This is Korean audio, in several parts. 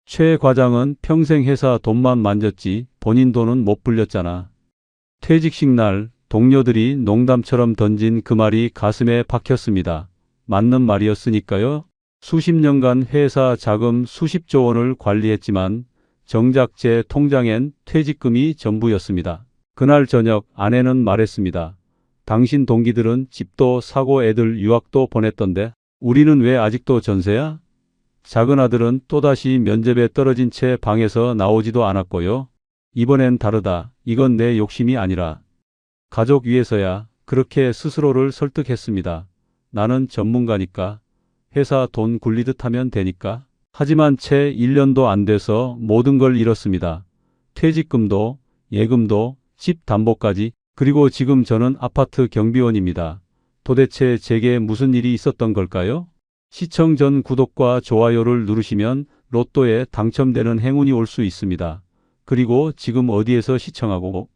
최 과장은 평생 회사 돈만 만졌지 본인 돈은 못 불렸잖아. 퇴직식 날 동료들이 농담처럼 던진 그 말이 가슴에 박혔습니다. 맞는 말이었으니까요. 수십 년간 회사 자금 수십조 원을 관리했지만 정작 제 통장엔 퇴직금이 전부였습니다. 그날 저녁 아내는 말했습니다. 당신 동기들은 집도 사고 애들 유학도 보냈던데 우리는 왜 아직도 전세야? 작은 아들은 또다시 면접에 떨어진 채 방에서 나오지도 않았고요. 이번엔 다르다. 이건 내 욕심이 아니라 가족 위해서야. 그렇게 스스로를 설득했습니다. 나는 전문가니까. 회사 돈 굴리듯 하면 되니까. 하지만 채 1년도 안 돼서 모든 걸 잃었습니다. 퇴직금도, 예금도, 집 담보까지. 그리고 지금 저는 아파트 경비원입니다. 도대체 제게 무슨 일이 있었던 걸까요? 시청 전 구독과 좋아요를 누르시면 로또에 당첨되는 행운이 올 수 있습니다. 그리고 지금 어디에서 시청하고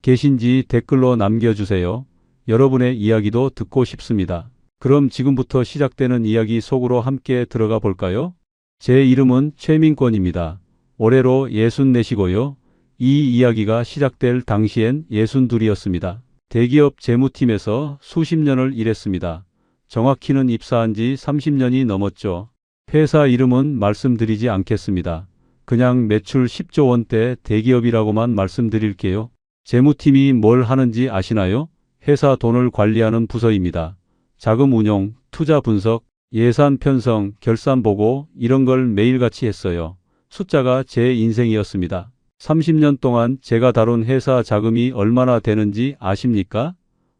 계신지 댓글로 남겨주세요. 여러분의 이야기도 듣고 싶습니다. 그럼 지금부터 시작되는 이야기 속으로 함께 들어가 볼까요? 제 이름은 최민권입니다. 올해로 64이고요. 이 이야기가 시작될 당시엔 62이었습니다. 대기업 재무팀에서 수십 년을 일했습니다. 정확히는 입사한 지 30년이 넘었죠. 회사 이름은 말씀드리지 않겠습니다. 그냥 매출 10조 원대 대기업이라고만 말씀드릴게요. 재무팀이 뭘 하는지 아시나요? 회사 돈을 관리하는 부서입니다. 자금 운용, 투자 분석, 예산 편성, 결산 보고 이런 걸 매일같이 했어요. 숫자가 제 인생이었습니다. 30년 동안 제가 다룬 회사 자금이 얼마나 되는지 아십니까?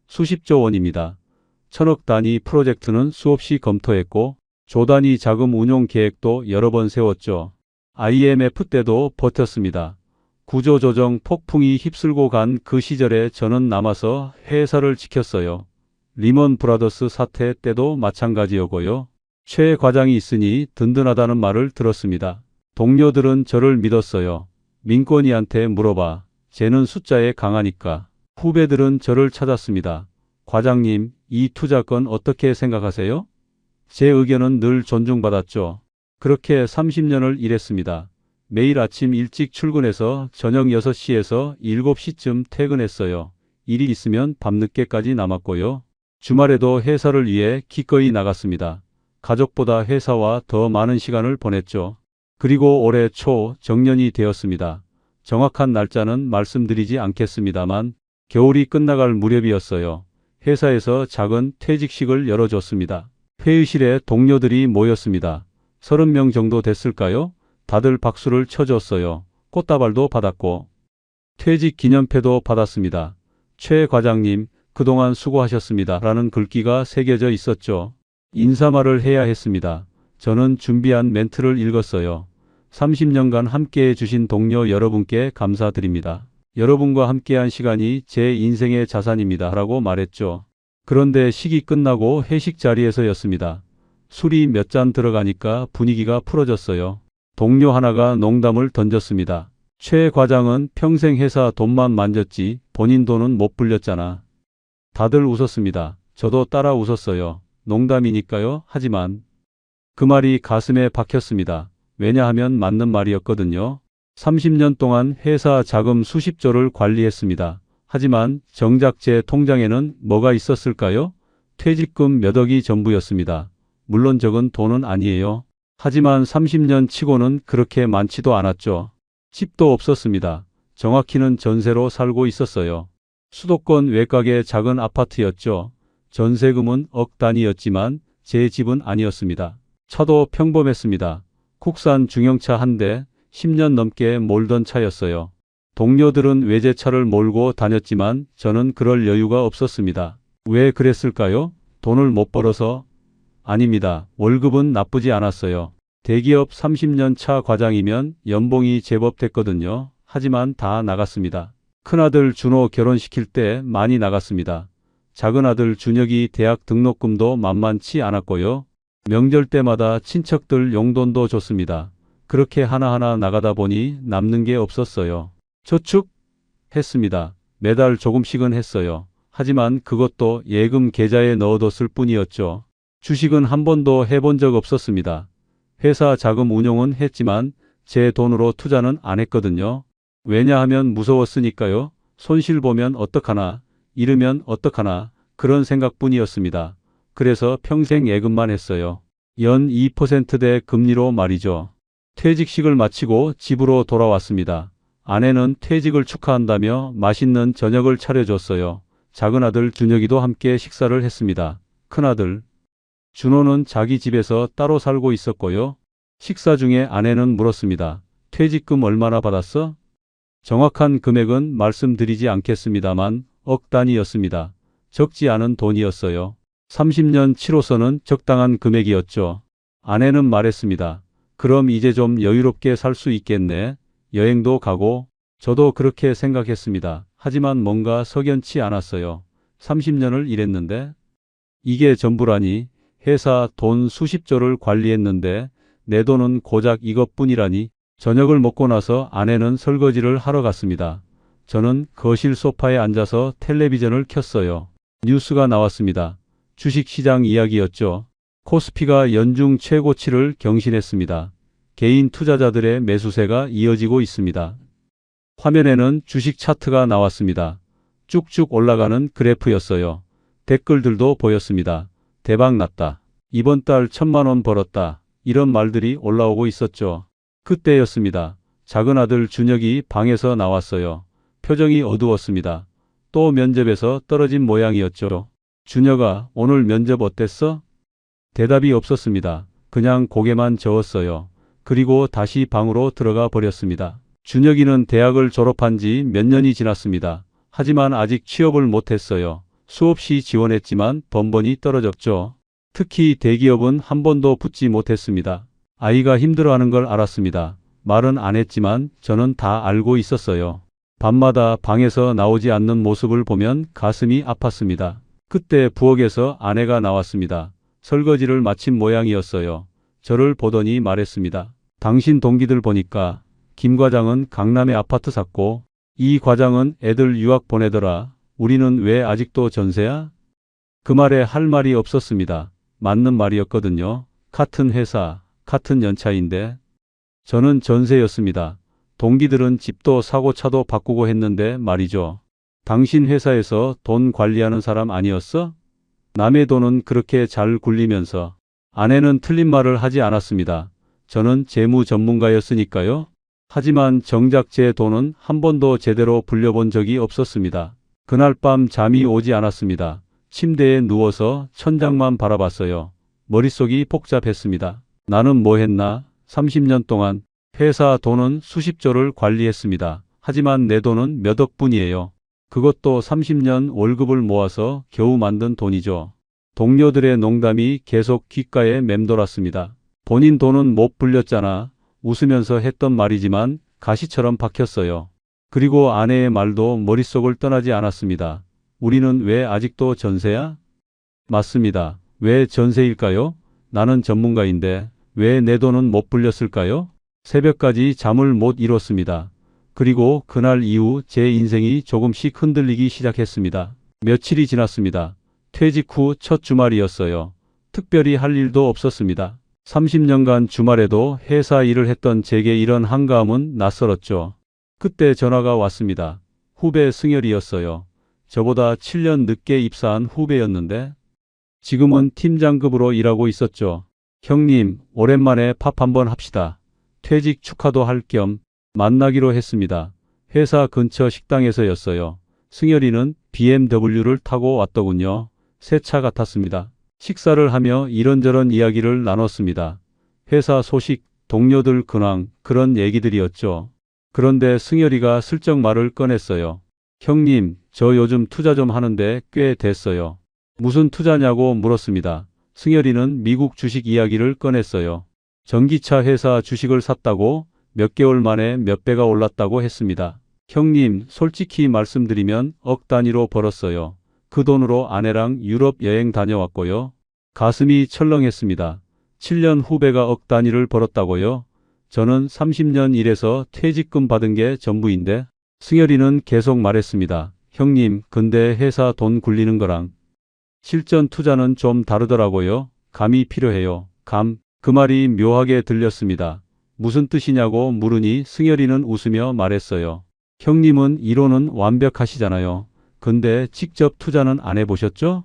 수십조 원입니다. 천억 단위 프로젝트는 수없이 검토했고 조 단위 자금 운용 계획도 여러 번 세웠죠. IMF 때도 버텼습니다. 구조조정 폭풍이 휩쓸고 간 그 시절에 저는 남아서 회사를 지켰어요. 리먼 브라더스 사태 때도 마찬가지였고요. 최 과장이 있으니 든든하다는 말을 들었습니다. 동료들은 저를 믿었어요. 민권이한테 물어봐. 쟤는 숫자에 강하니까. 후배들은 저를 찾았습니다. 과장님, 이 투자 건 어떻게 생각하세요? 제 의견은 늘 존중받았죠. 그렇게 30년을 일했습니다. 매일 아침 일찍 출근해서 저녁 6시에서 7시쯤 퇴근했어요. 일이 있으면 밤늦게까지 남았고요. 주말에도 회사를 위해 기꺼이 나갔습니다. 가족보다 회사와 더 많은 시간을 보냈죠. 그리고 올해 초 정년이 되었습니다. 정확한 날짜는 말씀드리지 않겠습니다만 겨울이 끝나갈 무렵이었어요. 회사에서 작은 퇴직식을 열어줬습니다. 회의실에 동료들이 모였습니다. 30명 정도 됐을까요? 다들 박수를 쳐줬어요. 꽃다발도 받았고 퇴직 기념패도 받았습니다. 최 과장님, 그동안 수고하셨습니다. 라는 글귀가 새겨져 있었죠. 인사말을 해야 했습니다. 저는 준비한 멘트를 읽었어요. 30년간 함께해 주신 동료 여러분께 감사드립니다. 여러분과 함께한 시간이 제 인생의 자산입니다. 라고 말했죠. 그런데 식이 끝나고 회식 자리에서였습니다. 술이 몇 잔 들어가니까 분위기가 풀어졌어요. 동료 하나가 농담을 던졌습니다. 최 과장은 평생 회사 돈만 만졌지 본인 돈은 못 불렸잖아. 다들 웃었습니다. 저도 따라 웃었어요. 농담이니까요. 하지만 그 말이 가슴에 박혔습니다. 왜냐하면 맞는 말이었거든요. 30년 동안 회사 자금 수십조를 관리했습니다. 하지만 정작 제 통장에는 뭐가 있었을까요? 퇴직금 몇 억이 전부였습니다. 물론 적은 돈은 아니에요. 하지만 30년 치고는 그렇게 많지도 않았죠. 집도 없었습니다. 정확히는 전세로 살고 있었어요. 수도권 외곽의 작은 아파트였죠. 전세금은 억 단위였지만 제 집은 아니었습니다. 차도 평범했습니다. 국산 중형차 한 대, 10년 넘게 몰던 차였어요. 동료들은 외제차를 몰고 다녔지만 저는 그럴 여유가 없었습니다. 왜 그랬을까요? 돈을 못 벌어서? 아닙니다. 월급은 나쁘지 않았어요. 대기업 30년 차 과장이면 연봉이 제법 됐거든요. 하지만 다 나갔습니다. 큰아들 준호 결혼시킬 때 많이 나갔습니다. 작은아들 준혁이 대학 등록금도 만만치 않았고요. 명절 때마다 친척들 용돈도 줬습니다. 그렇게 하나하나 나가다 보니 남는 게 없었어요. 저축했습니다. 매달 조금씩은 했어요. 하지만 그것도 예금 계좌에 넣어뒀을 뿐이었죠. 주식은 한 번도 해본 적 없었습니다. 회사 자금 운용은 했지만 제 돈으로 투자는 안 했거든요. 왜냐하면 무서웠으니까요. 손실 보면 어떡하나, 잃으면 어떡하나 그런 생각뿐이었습니다. 그래서 평생 예금만 했어요. 연 2%대 금리로 말이죠. 퇴직식을 마치고 집으로 돌아왔습니다. 아내는 퇴직을 축하한다며 맛있는 저녁을 차려줬어요. 작은 아들 준혁이도 함께 식사를 했습니다. 큰아들 준호는 자기 집에서 따로 살고 있었고요. 식사 중에 아내는 물었습니다. 퇴직금 얼마나 받았어? 정확한 금액은 말씀드리지 않겠습니다만 억 단위였습니다. 적지 않은 돈이었어요. 30년 치로서는 적당한 금액이었죠. 아내는 말했습니다. 그럼 이제 좀 여유롭게 살 수 있겠네. 여행도 가고. 저도 그렇게 생각했습니다. 하지만 뭔가 석연치 않았어요. 30년을 일했는데 이게 전부라니. 회사 돈 수십조를 관리했는데 내 돈은 고작 이것뿐이라니. 저녁을 먹고 나서 아내는 설거지를 하러 갔습니다. 저는 거실 소파에 앉아서 텔레비전을 켰어요. 뉴스가 나왔습니다. 주식시장 이야기였죠. 코스피가 연중 최고치를 경신했습니다. 개인 투자자들의 매수세가 이어지고 있습니다. 화면에는 주식 차트가 나왔습니다. 쭉쭉 올라가는 그래프였어요. 댓글들도 보였습니다. 대박 났다. 이번 달 1,000만 원 벌었다. 이런 말들이 올라오고 있었죠. 그때였습니다. 작은 아들 준혁이 방에서 나왔어요. 표정이 어두웠습니다. 또 면접에서 떨어진 모양이었죠. 준혁아, 오늘 면접 어땠어? 대답이 없었습니다. 그냥 고개만 저었어요. 그리고 다시 방으로 들어가 버렸습니다. 준혁이는 대학을 졸업한 지 몇 년이 지났습니다. 하지만 아직 취업을 못했어요. 수없이 지원했지만 번번이 떨어졌죠. 특히 대기업은 한 번도 붙지 못했습니다. 아이가 힘들어하는 걸 알았습니다. 말은 안 했지만 저는 다 알고 있었어요. 밤마다 방에서 나오지 않는 모습을 보면 가슴이 아팠습니다. 그때 부엌에서 아내가 나왔습니다. 설거지를 마친 모양이었어요. 저를 보더니 말했습니다. 당신 동기들 보니까 김 과장은 강남에 아파트 샀고 이 과장은 애들 유학 보내더라. 우리는 왜 아직도 전세야? 그 말에 할 말이 없었습니다. 맞는 말이었거든요. 같은 회사, 같은 연차인데. 저는 전세였습니다. 동기들은 집도 사고 차도 바꾸고 했는데 말이죠. 당신 회사에서 돈 관리하는 사람 아니었어? 남의 돈은 그렇게 잘 굴리면서. 아내는 틀린 말을 하지 않았습니다. 저는 재무 전문가였으니까요. 하지만 정작 제 돈은 한 번도 제대로 불려본 적이 없었습니다. 그날 밤 잠이 오지 않았습니다. 침대에 누워서 천장만 바라봤어요. 머릿속이 복잡했습니다. 나는 뭐 했나? 30년 동안 회사 돈은 수십조를 관리했습니다. 하지만 내 돈은 몇 억뿐이에요. 그것도 30년 월급을 모아서 겨우 만든 돈이죠. 동료들의 농담이 계속 귓가에 맴돌았습니다. 본인 돈은 못 불렸잖아. 웃으면서 했던 말이지만 가시처럼 박혔어요. 그리고 아내의 말도 머릿속을 떠나지 않았습니다. 우리는 왜 아직도 전세야? 맞습니다. 왜 전세일까요? 나는 전문가인데 왜 내 돈은 못 불렸을까요? 새벽까지 잠을 못 이뤘습니다. 그리고 그날 이후 제 인생이 조금씩 흔들리기 시작했습니다. 며칠이 지났습니다. 퇴직 후 첫 주말이었어요. 특별히 할 일도 없었습니다. 30년간 주말에도 회사 일을 했던 제게 이런 한가함은 낯설었죠. 그때 전화가 왔습니다. 후배 승열이었어요. 저보다 7년 늦게 입사한 후배였는데 지금은 팀장급으로 일하고 있었죠. 형님, 오랜만에 밥 한번 합시다. 퇴직 축하도 할 겸 만나기로 했습니다. 회사 근처 식당에서였어요. 승열이는 BMW를 타고 왔더군요. 새 차 같았습니다. 식사를 하며 이런저런 이야기를 나눴습니다. 회사 소식, 동료들 근황, 그런 얘기들이었죠. 그런데 승열이가 슬쩍 말을 꺼냈어요. 형님, 저 요즘 투자 좀 하는데 꽤 됐어요. 무슨 투자냐고 물었습니다. 승열이는 미국 주식 이야기를 꺼냈어요. 전기차 회사 주식을 샀다고 몇 개월 만에 몇 배가 올랐다고 했습니다. 형님, 솔직히 말씀드리면 억 단위로 벌었어요. 그 돈으로 아내랑 유럽 여행 다녀왔고요. 가슴이 철렁했습니다. 7년 후배가 억 단위를 벌었다고요? 저는 30년 일해서 퇴직금 받은 게 전부인데. 승열이는 계속 말했습니다. 형님, 근데 회사 돈 굴리는 거랑 실전 투자는 좀 다르더라고요. 감이 필요해요. 감. 그 말이 묘하게 들렸습니다. 무슨 뜻이냐고 물으니 승열이는 웃으며 말했어요. 형님은 이론은 완벽하시잖아요. 근데 직접 투자는 안 해보셨죠?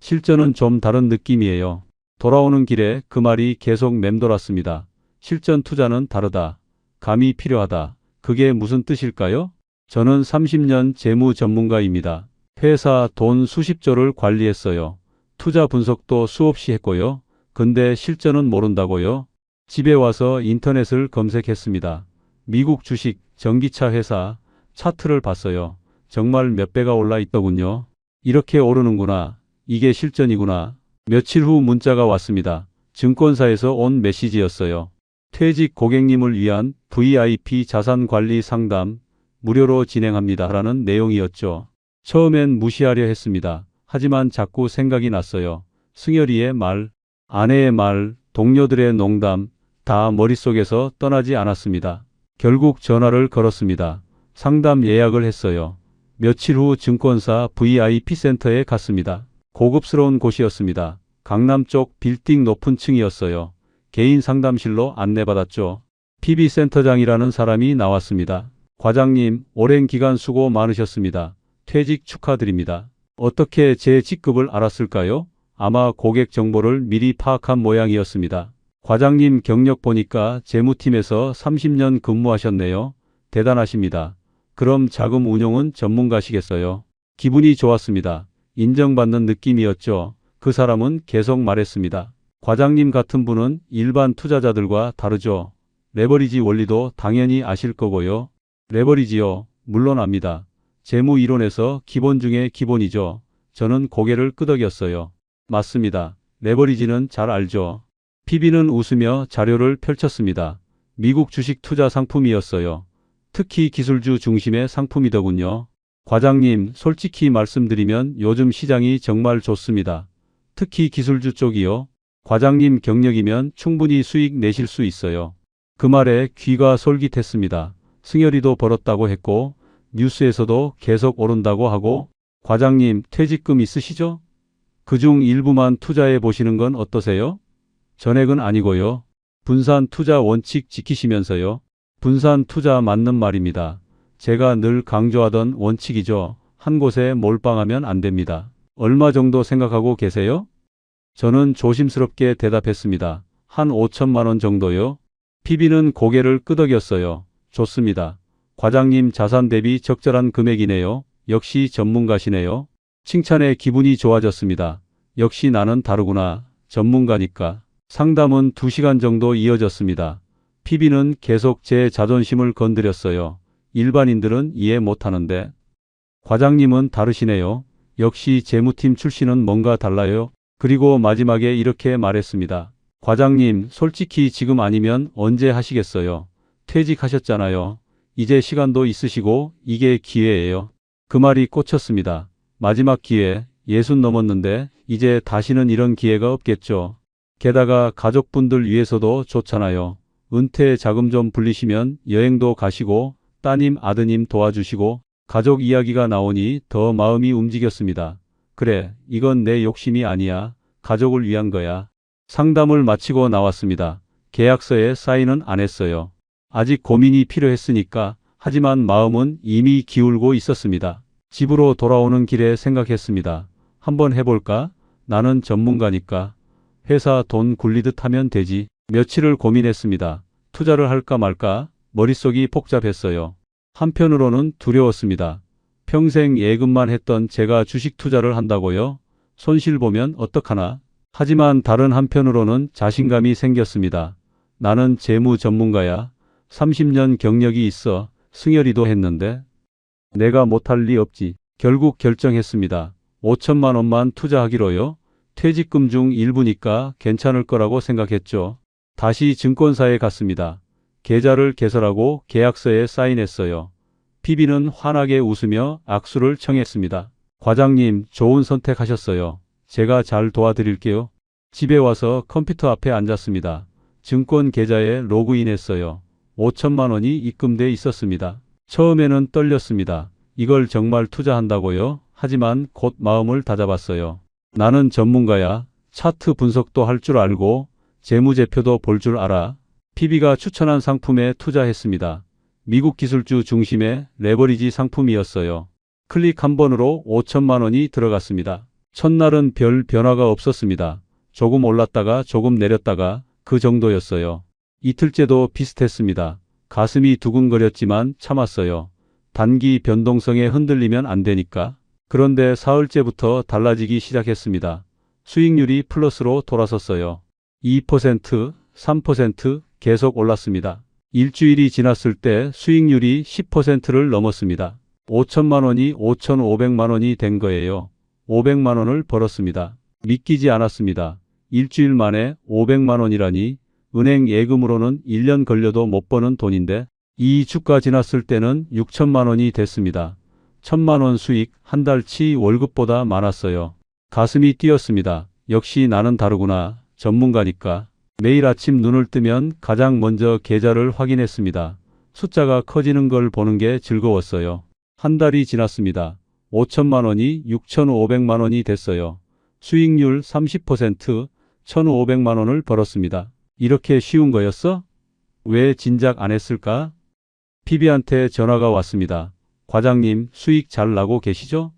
실전은 좀 다른 느낌이에요. 돌아오는 길에 그 말이 계속 맴돌았습니다. 실전 투자는 다르다. 감이 필요하다. 그게 무슨 뜻일까요? 저는 30년 재무 전문가입니다. 회사 돈 수십조를 관리했어요. 투자 분석도 수없이 했고요. 근데 실전은 모른다고요? 집에 와서 인터넷을 검색했습니다. 미국 주식, 전기차 회사, 차트를 봤어요. 정말 몇 배가 올라 있더군요. 이렇게 오르는구나. 이게 실전이구나. 며칠 후 문자가 왔습니다. 증권사에서 온 메시지였어요. 퇴직 고객님을 위한 VIP 자산관리 상담 무료로 진행합니다. 라는 내용이었죠. 처음엔 무시하려 했습니다. 하지만 자꾸 생각이 났어요. 승열이의 말, 아내의 말, 동료들의 농담 다 머릿속에서 떠나지 않았습니다. 결국 전화를 걸었습니다. 상담 예약을 했어요. 며칠 후 증권사 VIP 센터에 갔습니다. 고급스러운 곳이었습니다. 강남 쪽 빌딩 높은 층이었어요. 개인 상담실로 안내받았죠. PB센터장이라는 사람이 나왔습니다. 과장님, 오랜 기간 수고 많으셨습니다. 퇴직 축하드립니다. 어떻게 제 직급을 알았을까요? 아마 고객 정보를 미리 파악한 모양이었습니다. 과장님 경력 보니까 재무팀에서 30년 근무하셨네요. 대단하십니다. 그럼 자금 운용은 전문가시겠어요? 기분이 좋았습니다. 인정받는 느낌이었죠. 그 사람은 계속 말했습니다. 과장님 같은 분은 일반 투자자들과 다르죠. 레버리지 원리도 당연히 아실 거고요. 레버리지요? 물론 압니다. 재무 이론에서 기본 중에 기본이죠. 저는 고개를 끄덕였어요. 맞습니다. 레버리지는 잘 알죠. PB는 웃으며 자료를 펼쳤습니다. 미국 주식 투자 상품이었어요. 특히 기술주 중심의 상품이더군요. 과장님, 솔직히 말씀드리면 요즘 시장이 정말 좋습니다. 특히 기술주 쪽이요. 과장님 경력이면 충분히 수익 내실 수 있어요. 그 말에 귀가 솔깃했습니다. 승열이도 벌었다고 했고 뉴스에서도 계속 오른다고 하고 과장님 퇴직금 있으시죠? 그중 일부만 투자해 보시는 건 어떠세요? 전액은 아니고요. 분산 투자 원칙 지키시면서요. 분산 투자 맞는 말입니다. 제가 늘 강조하던 원칙이죠. 한 곳에 몰빵하면 안 됩니다. 얼마 정도 생각하고 계세요? 저는 조심스럽게 대답했습니다. 한 5천만 원 정도요. PB는 고개를 끄덕였어요. 좋습니다. 과장님 자산 대비 적절한 금액이네요. 역시 전문가시네요. 칭찬에 기분이 좋아졌습니다. 역시 나는 다르구나. 전문가니까. 상담은 2시간 정도 이어졌습니다. PB는 계속 제 자존심을 건드렸어요. 일반인들은 이해 못하는데. 과장님은 다르시네요. 역시 재무팀 출신은 뭔가 달라요. 그리고 마지막에 이렇게 말했습니다. 과장님, 솔직히 지금 아니면 언제 하시겠어요? 퇴직하셨잖아요. 이제 시간도 있으시고 이게 기회예요. 그 말이 꽂혔습니다. 마지막 기회, 60 넘었는데 이제 다시는 이런 기회가 없겠죠. 게다가 가족분들 위해서도 좋잖아요. 은퇴 자금 좀 불리시면 여행도 가시고 따님 아드님 도와주시고 가족 이야기가 나오니 더 마음이 움직였습니다. 그래, 이건 내 욕심이 아니야. 가족을 위한 거야. 상담을 마치고 나왔습니다. 계약서에 사인은 안 했어요. 아직 고민이 필요했으니까. 하지만 마음은 이미 기울고 있었습니다. 집으로 돌아오는 길에 생각했습니다. 한번 해볼까? 나는 전문가니까. 회사 돈 굴리듯 하면 되지. 며칠을 고민했습니다. 투자를 할까 말까? 머릿속이 복잡했어요. 한편으로는 두려웠습니다. 평생 예금만 했던 제가 주식 투자를 한다고요? 손실 보면 어떡하나? 하지만 다른 한편으로는 자신감이 생겼습니다. 나는 재무 전문가야. 30년 경력이 있어. 승열이도 했는데. 내가 못할 리 없지. 결국 결정했습니다. 5천만 원만 투자하기로요. 퇴직금 중 일부니까 괜찮을 거라고 생각했죠. 다시 증권사에 갔습니다. 계좌를 개설하고 계약서에 사인했어요. PB는 환하게 웃으며 악수를 청했습니다. 과장님, 좋은 선택하셨어요. 제가 잘 도와드릴게요. 집에 와서 컴퓨터 앞에 앉았습니다. 증권 계좌에 로그인했어요. 5천만 원이 입금돼 있었습니다. 처음에는 떨렸습니다. 이걸 정말 투자한다고요? 하지만 곧 마음을 다잡았어요. 나는 전문가야. 차트 분석도 할 줄 알고 재무제표도 볼 줄 알아. PB가 추천한 상품에 투자했습니다. 미국 기술주 중심의 레버리지 상품이었어요. 클릭 한 번으로 5천만 원이 들어갔습니다. 첫날은 별 변화가 없었습니다. 조금 올랐다가 조금 내렸다가 그 정도였어요. 이틀째도 비슷했습니다. 가슴이 두근거렸지만 참았어요. 단기 변동성에 흔들리면 안 되니까. 그런데 사흘째부터 달라지기 시작했습니다. 수익률이 플러스로 돌아섰어요. 2%, 3% 계속 올랐습니다. 일주일이 지났을 때 수익률이 10%를 넘었습니다. 5천만 원이 5,500만 원이 된 거예요. 500만 원을 벌었습니다. 믿기지 않았습니다. 일주일 만에 500만 원이라니 은행 예금으로는 1년 걸려도 못 버는 돈인데 이 주가 지났을 때는 6천만 원이 됐습니다. 1,000만 원 수익 한 달치 월급보다 많았어요. 가슴이 뛰었습니다. 역시 나는 다르구나. 전문가니까. 매일 아침 눈을 뜨면 가장 먼저 계좌를 확인했습니다. 숫자가 커지는 걸 보는 게 즐거웠어요. 한 달이 지났습니다. 5천만 원이 6,500만 원이 됐어요. 수익률 30%, 1,500만 원을 벌었습니다. 이렇게 쉬운 거였어? 왜 진작 안 했을까? PB한테 전화가 왔습니다. 과장님, 수익 잘 나고 계시죠?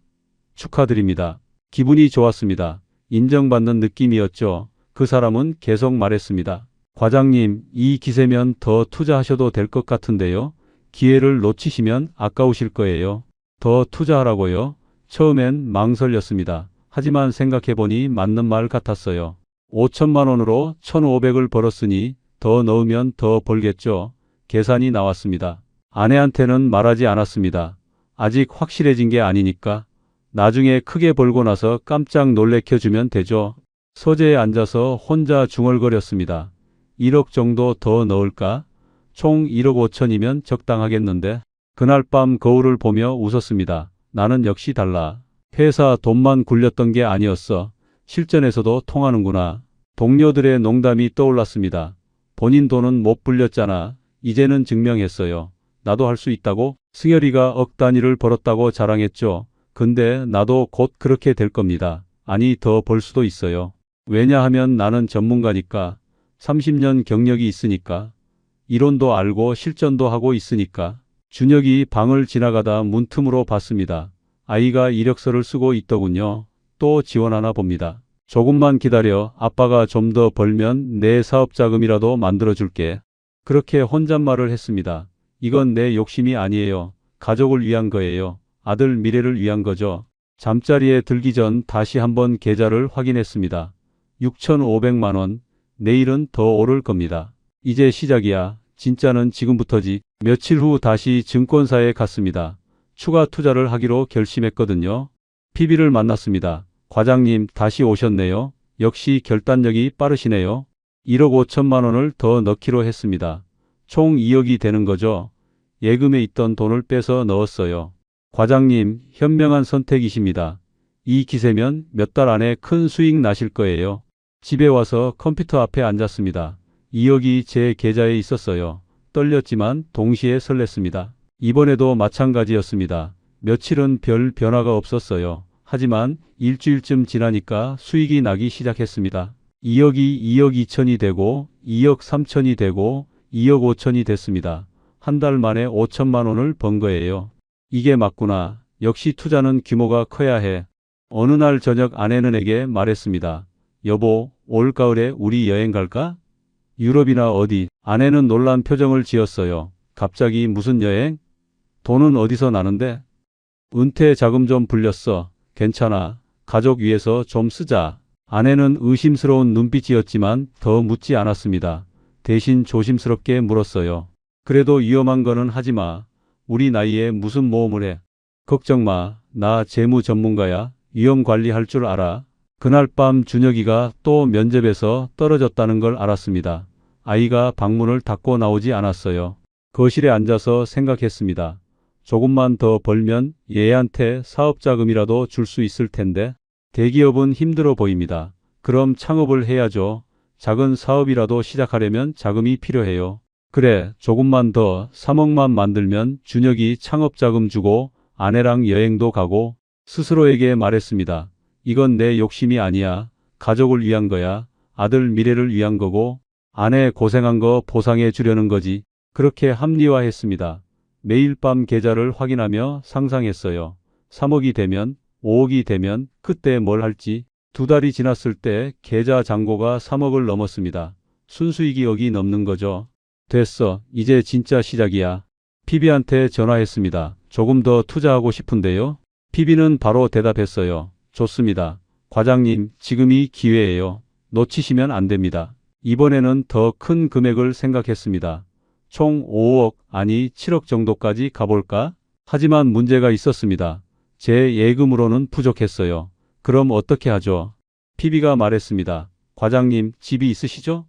축하드립니다. 기분이 좋았습니다. 인정받는 느낌이었죠. 그 사람은 계속 말했습니다. 과장님, 이 기세면 더 투자하셔도 될 것 같은데요. 기회를 놓치시면 아까우실 거예요. 더 투자하라고요? 처음엔 망설였습니다. 하지만 생각해보니 맞는 말 같았어요. 5천만 원으로 1,500을 벌었으니 더 넣으면 더 벌겠죠. 계산이 나왔습니다. 아내한테는 말하지 않았습니다. 아직 확실해진 게 아니니까. 나중에 크게 벌고 나서 깜짝 놀래켜주면 되죠. 서재에 앉아서 혼자 중얼거렸습니다. 1억 정도 더 넣을까? 총 1억 5천이면 적당하겠는데. 그날 밤 거울을 보며 웃었습니다. 나는 역시 달라. 회사 돈만 굴렸던 게 아니었어. 실전에서도 통하는구나. 동료들의 농담이 떠올랐습니다. 본인 돈은 못 불렸잖아. 이제는 증명했어요. 나도 할 수 있다고? 승열이가 억 단위를 벌었다고 자랑했죠. 근데 나도 곧 그렇게 될 겁니다. 아니, 더 벌 수도 있어요. 왜냐하면 나는 전문가니까. 30년 경력이 있으니까. 이론도 알고 실전도 하고 있으니까. 준혁이 방을 지나가다 문틈으로 봤습니다. 아이가 이력서를 쓰고 있더군요. 또 지원하나 봅니다. 조금만 기다려. 아빠가 좀 더 벌면 내 사업 자금이라도 만들어줄게. 그렇게 혼잣말을 했습니다. 이건 내 욕심이 아니에요. 가족을 위한 거예요. 아들 미래를 위한 거죠. 잠자리에 들기 전 다시 한번 계좌를 확인했습니다. 6,500만 원. 내일은 더 오를 겁니다. 이제 시작이야. 진짜는 지금부터지. 며칠 후 다시 증권사에 갔습니다. 추가 투자를 하기로 결심했거든요. PB를 만났습니다. 과장님, 다시 오셨네요. 역시 결단력이 빠르시네요. 1억 5천만 원을 더 넣기로 했습니다. 총 2억이 되는 거죠. 예금에 있던 돈을 빼서 넣었어요. 과장님, 현명한 선택이십니다. 이 기세면 몇 달 안에 큰 수익 나실 거예요. 집에 와서 컴퓨터 앞에 앉았습니다. 2억이 제 계좌에 있었어요. 떨렸지만 동시에 설렜습니다. 이번에도 마찬가지였습니다. 며칠은 별 변화가 없었어요. 하지만 일주일쯤 지나니까 수익이 나기 시작했습니다. 2억이 2억 2천이 되고 2억 3천이 되고 2억 5천이 됐습니다. 한 달 만에 5천만 원을 번 거예요. 이게 맞구나. 역시 투자는 규모가 커야 해. 어느 날 저녁 아내는 에게 말했습니다. 여보, 올 가을에 우리 여행 갈까? 유럽이나 어디? 아내는 놀란 표정을 지었어요. 갑자기 무슨 여행? 돈은 어디서 나는데? 은퇴 자금 좀 불렸어. 괜찮아. 가족 위해서 좀 쓰자. 아내는 의심스러운 눈빛이었지만 더 묻지 않았습니다. 대신 조심스럽게 물었어요. 그래도 위험한 거는 하지 마. 우리 나이에 무슨 모험을 해. 걱정 마. 나 재무 전문가야. 위험 관리할 줄 알아. 그날 밤 준혁이가 또 면접에서 떨어졌다는 걸 알았습니다. 아이가 방문을 닫고 나오지 않았어요. 거실에 앉아서 생각했습니다. 조금만 더 벌면 얘한테 사업자금이라도 줄 수 있을 텐데. 대기업은 힘들어 보입니다. 그럼 창업을 해야죠. 작은 사업이라도 시작하려면 자금이 필요해요. 그래, 조금만 더 3억만 만들면 준혁이 창업자금 주고 아내랑 여행도 가고. 스스로에게 말했습니다. 이건 내 욕심이 아니야. 가족을 위한 거야. 아들 미래를 위한 거고. 아내 고생한 거 보상해 주려는 거지. 그렇게 합리화했습니다. 매일 밤 계좌를 확인하며 상상했어요. 3억이 되면, 5억이 되면 그때 뭘 할지. 2달이 지났을 때 계좌 잔고가 3억을 넘었습니다. 순수익이 억이 넘는 거죠. 됐어. 이제 진짜 시작이야. PB한테 전화했습니다. 조금 더 투자하고 싶은데요. PB는 바로 대답했어요. 좋습니다. 과장님, 지금이 기회예요. 놓치시면 안 됩니다. 이번에는 더 큰 금액을 생각했습니다. 총 5억, 아니 7억 정도까지 가볼까? 하지만 문제가 있었습니다. 제 예금으로는 부족했어요. 그럼 어떻게 하죠? PB가 말했습니다. 과장님, 집이 있으시죠?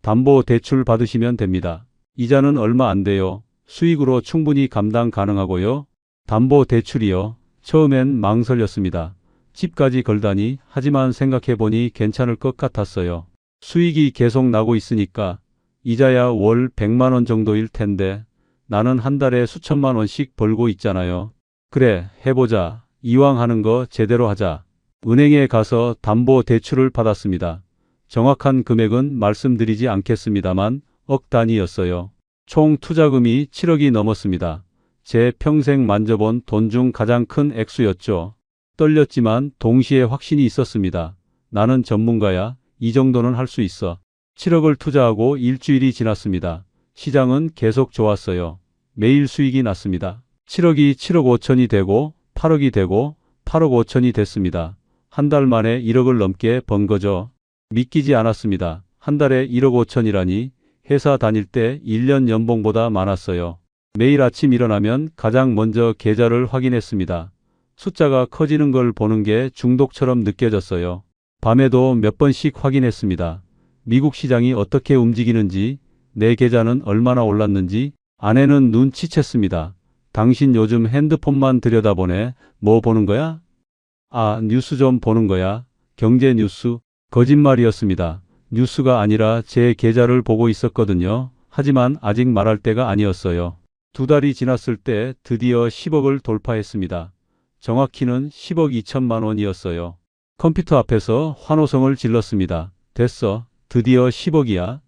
담보 대출 받으시면 됩니다. 이자는 얼마 안 돼요. 수익으로 충분히 감당 가능하고요. 담보 대출이요. 처음엔 망설였습니다. 집까지 걸다니. 하지만 생각해보니 괜찮을 것 같았어요. 수익이 계속 나고 있으니까 이자야 월 100만 원 정도일 텐데 나는 한 달에 수천만 원씩 벌고 있잖아요. 그래, 해보자. 이왕 하는 거 제대로 하자. 은행에 가서 담보 대출을 받았습니다. 정확한 금액은 말씀드리지 않겠습니다만 억 단위였어요. 총 투자금이 7억이 넘었습니다. 제 평생 만져본 돈 중 가장 큰 액수였죠. 떨렸지만 동시에 확신이 있었습니다. 나는 전문가야. 이 정도는 할 수 있어. 7억을 투자하고 일주일이 지났습니다. 시장은 계속 좋았어요. 매일 수익이 났습니다. 7억이 7억 5천이 되고 8억이 되고 8억 5천이 됐습니다. 한 달 만에 1억을 넘게 번 거죠. 믿기지 않았습니다. 한 달에 1억 5천이라니. 회사 다닐 때 1년 연봉보다 많았어요. 매일 아침 일어나면 가장 먼저 계좌를 확인했습니다. 숫자가 커지는 걸 보는 게 중독처럼 느껴졌어요. 밤에도 몇 번씩 확인했습니다. 미국 시장이 어떻게 움직이는지, 내 계좌는 얼마나 올랐는지. 아내는 눈치챘습니다. 당신 요즘 핸드폰만 들여다보네. 뭐 보는 거야? 아, 뉴스 좀 보는 거야. 경제 뉴스. 거짓말이었습니다. 뉴스가 아니라 제 계좌를 보고 있었거든요. 하지만 아직 말할 때가 아니었어요. 2달이 지났을 때 드디어 10억을 돌파했습니다. 정확히는 10억 2천만 원이었어요. 컴퓨터 앞에서 환호성을 질렀습니다. 됐어. 드디어 10억이야.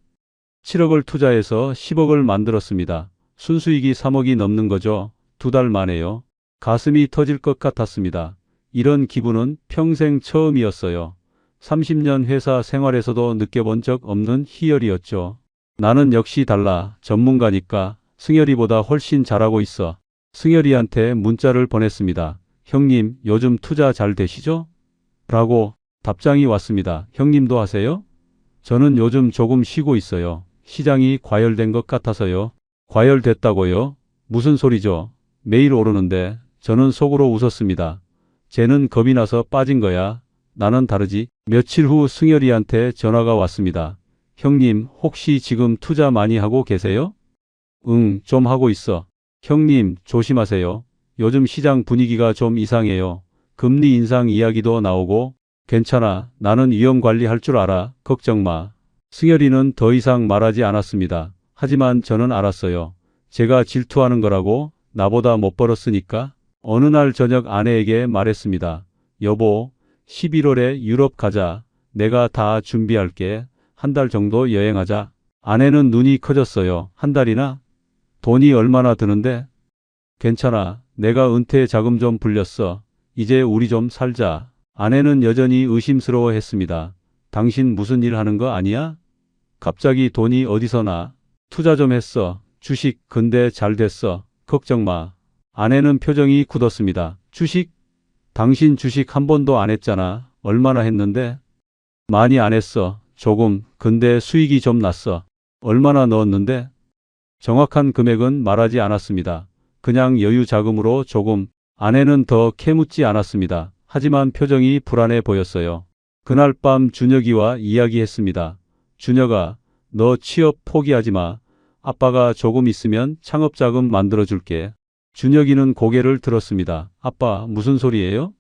7억을 투자해서 10억을 만들었습니다. 순수익이 3억이 넘는 거죠. 2달 만에요. 가슴이 터질 것 같았습니다. 이런 기분은 평생 처음이었어요. 30년 회사 생활에서도 느껴본 적 없는 희열이었죠. 나는 역시 달라. 전문가니까 승열이보다 훨씬 잘하고 있어. 승열이한테 문자를 보냈습니다. 형님, 요즘 투자 잘 되시죠? 라고 답장이 왔습니다. 형님도 하세요? 저는 요즘 조금 쉬고 있어요. 시장이 과열된 것 같아서요. 과열됐다고요? 무슨 소리죠? 매일 오르는데. 저는 속으로 웃었습니다. 쟤는 겁이 나서 빠진 거야. 나는 다르지. 며칠 후 승열이한테 전화가 왔습니다. 형님, 혹시 지금 투자 많이 하고 계세요? 응, 좀 하고 있어. 형님, 조심하세요. 요즘 시장 분위기가 좀 이상해요. 금리 인상 이야기도 나오고. 괜찮아. 나는 위험 관리할 줄 알아. 걱정 마. 승열이는 더 이상 말하지 않았습니다. 하지만 저는 알았어요. 제가 질투하는 거라고. 나보다 못 벌었으니까. 어느 날 저녁 아내에게 말했습니다. 여보, 11월에 유럽 가자. 내가 다 준비할게. 한 달 정도 여행하자. 아내는 눈이 커졌어요. 한 달이나? 돈이 얼마나 드는데? 괜찮아. 내가 은퇴 자금 좀 불렸어. 이제 우리 좀 살자. 아내는 여전히 의심스러워했습니다. 당신 무슨 일 하는 거 아니야? 갑자기 돈이 어디서 나? 투자 좀 했어. 주식. 근데 잘 됐어. 걱정 마. 아내는 표정이 굳었습니다. 주식? 당신 주식 한 번도 안 했잖아. 얼마나 했는데? 많이 안 했어. 조금. 근데 수익이 좀 났어. 얼마나 넣었는데? 정확한 금액은 말하지 않았습니다. 그냥 여유 자금으로 조금. 아내는 더 캐묻지 않았습니다. 하지만 표정이 불안해 보였어요. 그날 밤 준혁이와 이야기했습니다. 준혁아, 너 취업 포기하지 마. 아빠가 조금 있으면 창업자금 만들어줄게. 준혁이는 고개를 들었습니다. 아빠, 무슨 소리예요?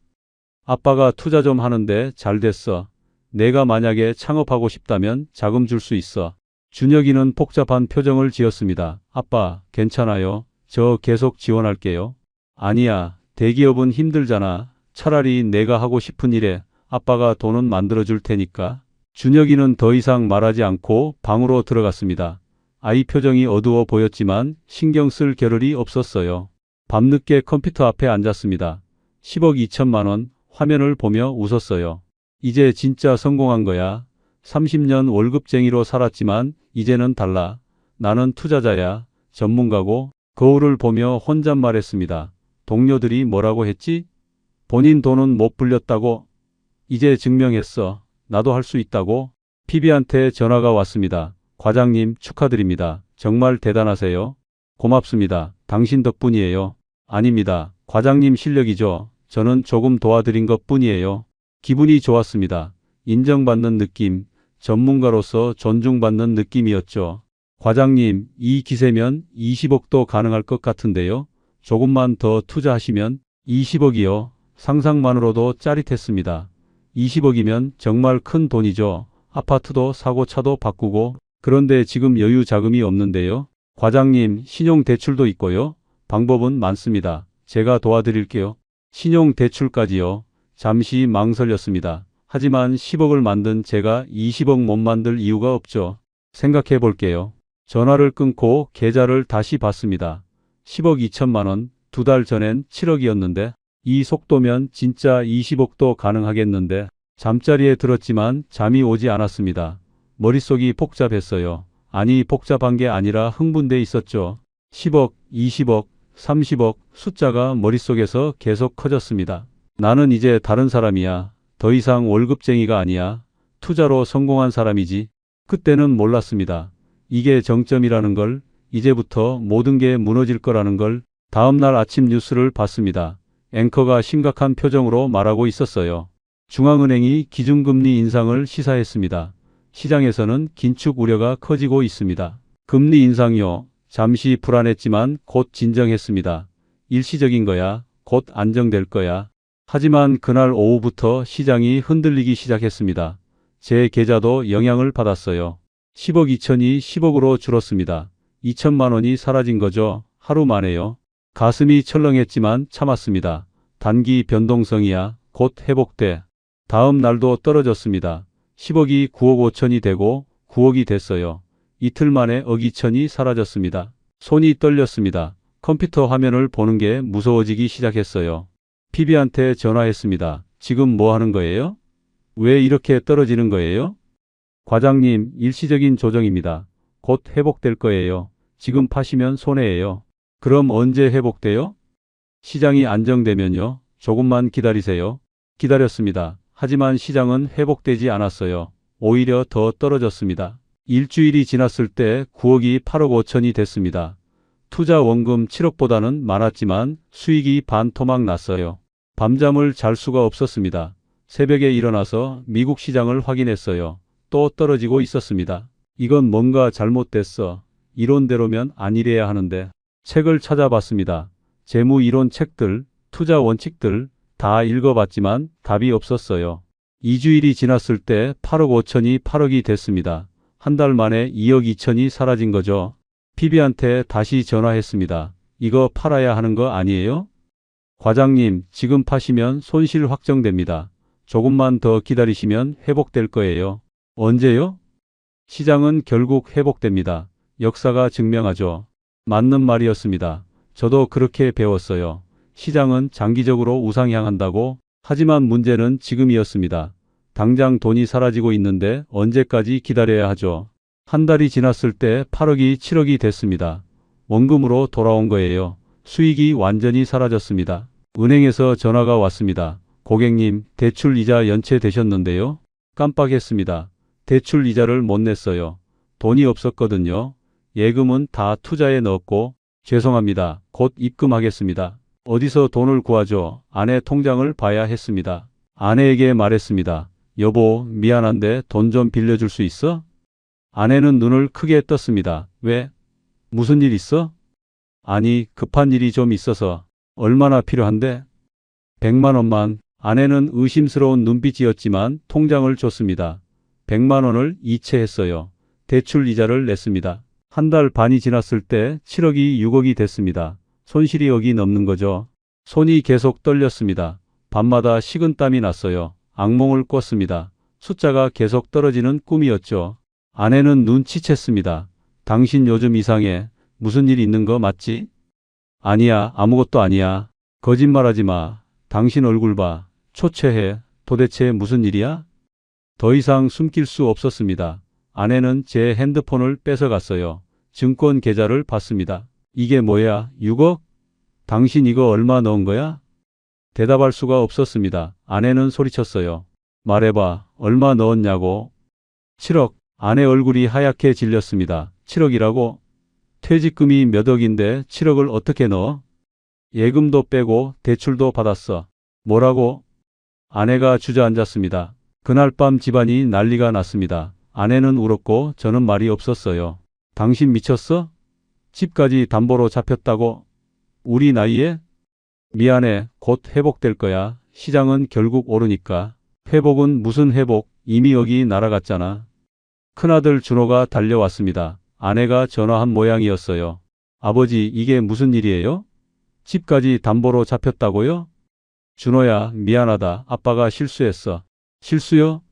아빠가 투자 좀 하는데 잘 됐어. 내가 만약에 창업하고 싶다면 자금 줄 수 있어. 준혁이는 복잡한 표정을 지었습니다. 아빠, 괜찮아요. 저 계속 지원할게요. 아니야, 대기업은 힘들잖아. 차라리 내가 하고 싶은 일에 아빠가 돈은 만들어줄 테니까. 준혁이는 더 이상 말하지 않고 방으로 들어갔습니다. 아이 표정이 어두워 보였지만 신경 쓸 겨를이 없었어요. 밤늦게 컴퓨터 앞에 앉았습니다. 10억 2천만 원 화면을 보며 웃었어요. 이제 진짜 성공한 거야. 30년 월급쟁이로 살았지만 이제는 달라. 나는 투자자야. 전문가고. 거울을 보며 혼잣말했습니다. 동료들이 뭐라고 했지? 본인 돈은 못 불렸다고? 이제 증명했어. 나도 할 수 있다고? PB한테 전화가 왔습니다. 과장님 축하드립니다. 정말 대단하세요. 고맙습니다. 당신 덕분이에요. 아닙니다. 과장님 실력이죠. 저는 조금 도와드린 것뿐이에요. 기분이 좋았습니다. 인정받는 느낌, 전문가로서 존중받는 느낌이었죠. 과장님, 이 기세면 20억도 가능할 것 같은데요. 조금만 더 투자하시면 20억이요. 상상만으로도 짜릿했습니다. 20억이면 정말 큰 돈이죠. 아파트도 사고 차도 바꾸고. 그런데 지금 여유 자금이 없는데요. 과장님, 신용대출도 있고요. 방법은 많습니다. 제가 도와드릴게요. 신용대출까지요. 잠시 망설였습니다. 하지만 10억을 만든 제가 20억 못 만들 이유가 없죠. 생각해 볼게요. 전화를 끊고 계좌를 다시 봤습니다. 10억 2천만 원, 2달 전엔 7억이었는데 이 속도면 진짜 20억도 가능하겠는데. 잠자리에 들었지만 잠이 오지 않았습니다. 머릿속이 복잡했어요. 아니 복잡한 게 아니라 흥분돼 있었죠. 10억, 20억, 30억 숫자가 머릿속에서 계속 커졌습니다. 나는 이제 다른 사람이야. 더 이상 월급쟁이가 아니야. 투자로 성공한 사람이지. 그때는 몰랐습니다. 이게 정점이라는 걸, 이제부터 모든 게 무너질 거라는 걸. 다음 날 아침 뉴스를 봤습니다. 앵커가 심각한 표정으로 말하고 있었어요. 중앙은행이 기준금리 인상을 시사했습니다. 시장에서는 긴축 우려가 커지고 있습니다. 금리 인상이요. 잠시 불안했지만 곧 진정했습니다. 일시적인 거야. 곧 안정될 거야. 하지만 그날 오후부터 시장이 흔들리기 시작했습니다. 제 계좌도 영향을 받았어요. 10억 2천이 10억으로 줄었습니다. 2천만 원이 사라진 거죠. 하루 만에요. 가슴이 철렁했지만 참았습니다. 단기 변동성이야. 곧 회복돼. 다음 날도 떨어졌습니다. 10억이 9억 5천이 되고 9억이 됐어요. 이틀 만에 억 2천이 사라졌습니다. 손이 떨렸습니다. 컴퓨터 화면을 보는 게 무서워지기 시작했어요. PB한테 전화했습니다. 지금 뭐 하는 거예요? 왜 이렇게 떨어지는 거예요? 과장님, 일시적인 조정입니다. 곧 회복될 거예요. 지금 파시면 손해예요. 그럼 언제 회복돼요? 시장이 안정되면요. 조금만 기다리세요. 기다렸습니다. 하지만 시장은 회복되지 않았어요. 오히려 더 떨어졌습니다. 일주일이 지났을 때 9억이 8억 5천이 됐습니다. 투자 원금 7억보다는 많았지만 수익이 반토막 났어요. 밤잠을 잘 수가 없었습니다. 새벽에 일어나서 미국 시장을 확인했어요. 또 떨어지고 있었습니다. 이건 뭔가 잘못됐어. 이론대로면 안 이래야 하는데. 책을 찾아봤습니다. 재무 이론 책들, 투자 원칙들 다 읽어봤지만 답이 없었어요. 2주일이 지났을 때 8억 5천이 8억이 됐습니다. 한 달 만에 2억 2천이 사라진 거죠. PB한테 다시 전화했습니다. 이거 팔아야 하는 거 아니에요? 과장님, 지금 파시면 손실 확정됩니다. 조금만 더 기다리시면 회복될 거예요. 언제요? 시장은 결국 회복됩니다. 역사가 증명하죠. 맞는 말이었습니다. 저도 그렇게 배웠어요. 시장은 장기적으로 우상향한다고. 하지만 문제는 지금이었습니다. 당장 돈이 사라지고 있는데 언제까지 기다려야 하죠. 한 달이 지났을 때 8억이 7억이 됐습니다. 원금으로 돌아온 거예요. 수익이 완전히 사라졌습니다. 은행에서 전화가 왔습니다. 고객님, 대출 이자 연체되셨는데요. 깜빡했습니다. 대출 이자를 못 냈어요. 돈이 없었거든요. 예금은 다 투자에 넣었고. 죄송합니다. 곧 입금하겠습니다. 어디서 돈을 구하죠? 아내 통장을 봐야 했습니다. 아내에게 말했습니다. 여보, 미안한데 돈 좀 빌려줄 수 있어? 아내는 눈을 크게 떴습니다. 왜? 무슨 일 있어? 아니, 급한 일이 좀 있어서. 얼마나 필요한데? 100만 원만. 아내는 의심스러운 눈빛이었지만 통장을 줬습니다. 100만 원을 이체했어요. 대출 이자를 냈습니다. 한 달 반이 지났을 때 7억이 6억이 됐습니다. 손실이 억이 넘는 거죠. 손이 계속 떨렸습니다. 밤마다 식은땀이 났어요. 악몽을 꿨습니다. 숫자가 계속 떨어지는 꿈이었죠. 아내는 눈치챘습니다. 당신 요즘 이상해. 무슨 일 있는 거 맞지? 아니야, 아무것도 아니야. 거짓말하지 마. 당신 얼굴 봐. 초췌해. 도대체 무슨 일이야? 더 이상 숨길 수 없었습니다. 아내는 제 핸드폰을 뺏어갔어요. 증권 계좌를 봤습니다. 이게 뭐야? 6억? 당신 이거 얼마 넣은 거야? 대답할 수가 없었습니다. 아내는 소리쳤어요. 말해봐. 얼마 넣었냐고? 7억. 아내 얼굴이 하얗게 질렸습니다. 7억이라고? 퇴직금이 몇 억인데 7억을 어떻게 넣어? 예금도 빼고 대출도 받았어. 뭐라고? 아내가 주저앉았습니다. 그날 밤 집안이 난리가 났습니다. 아내는 울었고 저는 말이 없었어요. 당신 미쳤어? 집까지 담보로 잡혔다고? 우리 나이에? 미안해. 곧 회복될 거야. 시장은 결국 오르니까. 회복은 무슨 회복? 이미 여기 날아갔잖아. 큰아들 준호가 달려왔습니다. 아내가 전화한 모양이었어요. 아버지, 이게 무슨 일이에요? 집까지 담보로 잡혔다고요? 준호야, 미안하다. 아빠가 실수했어. 실수요?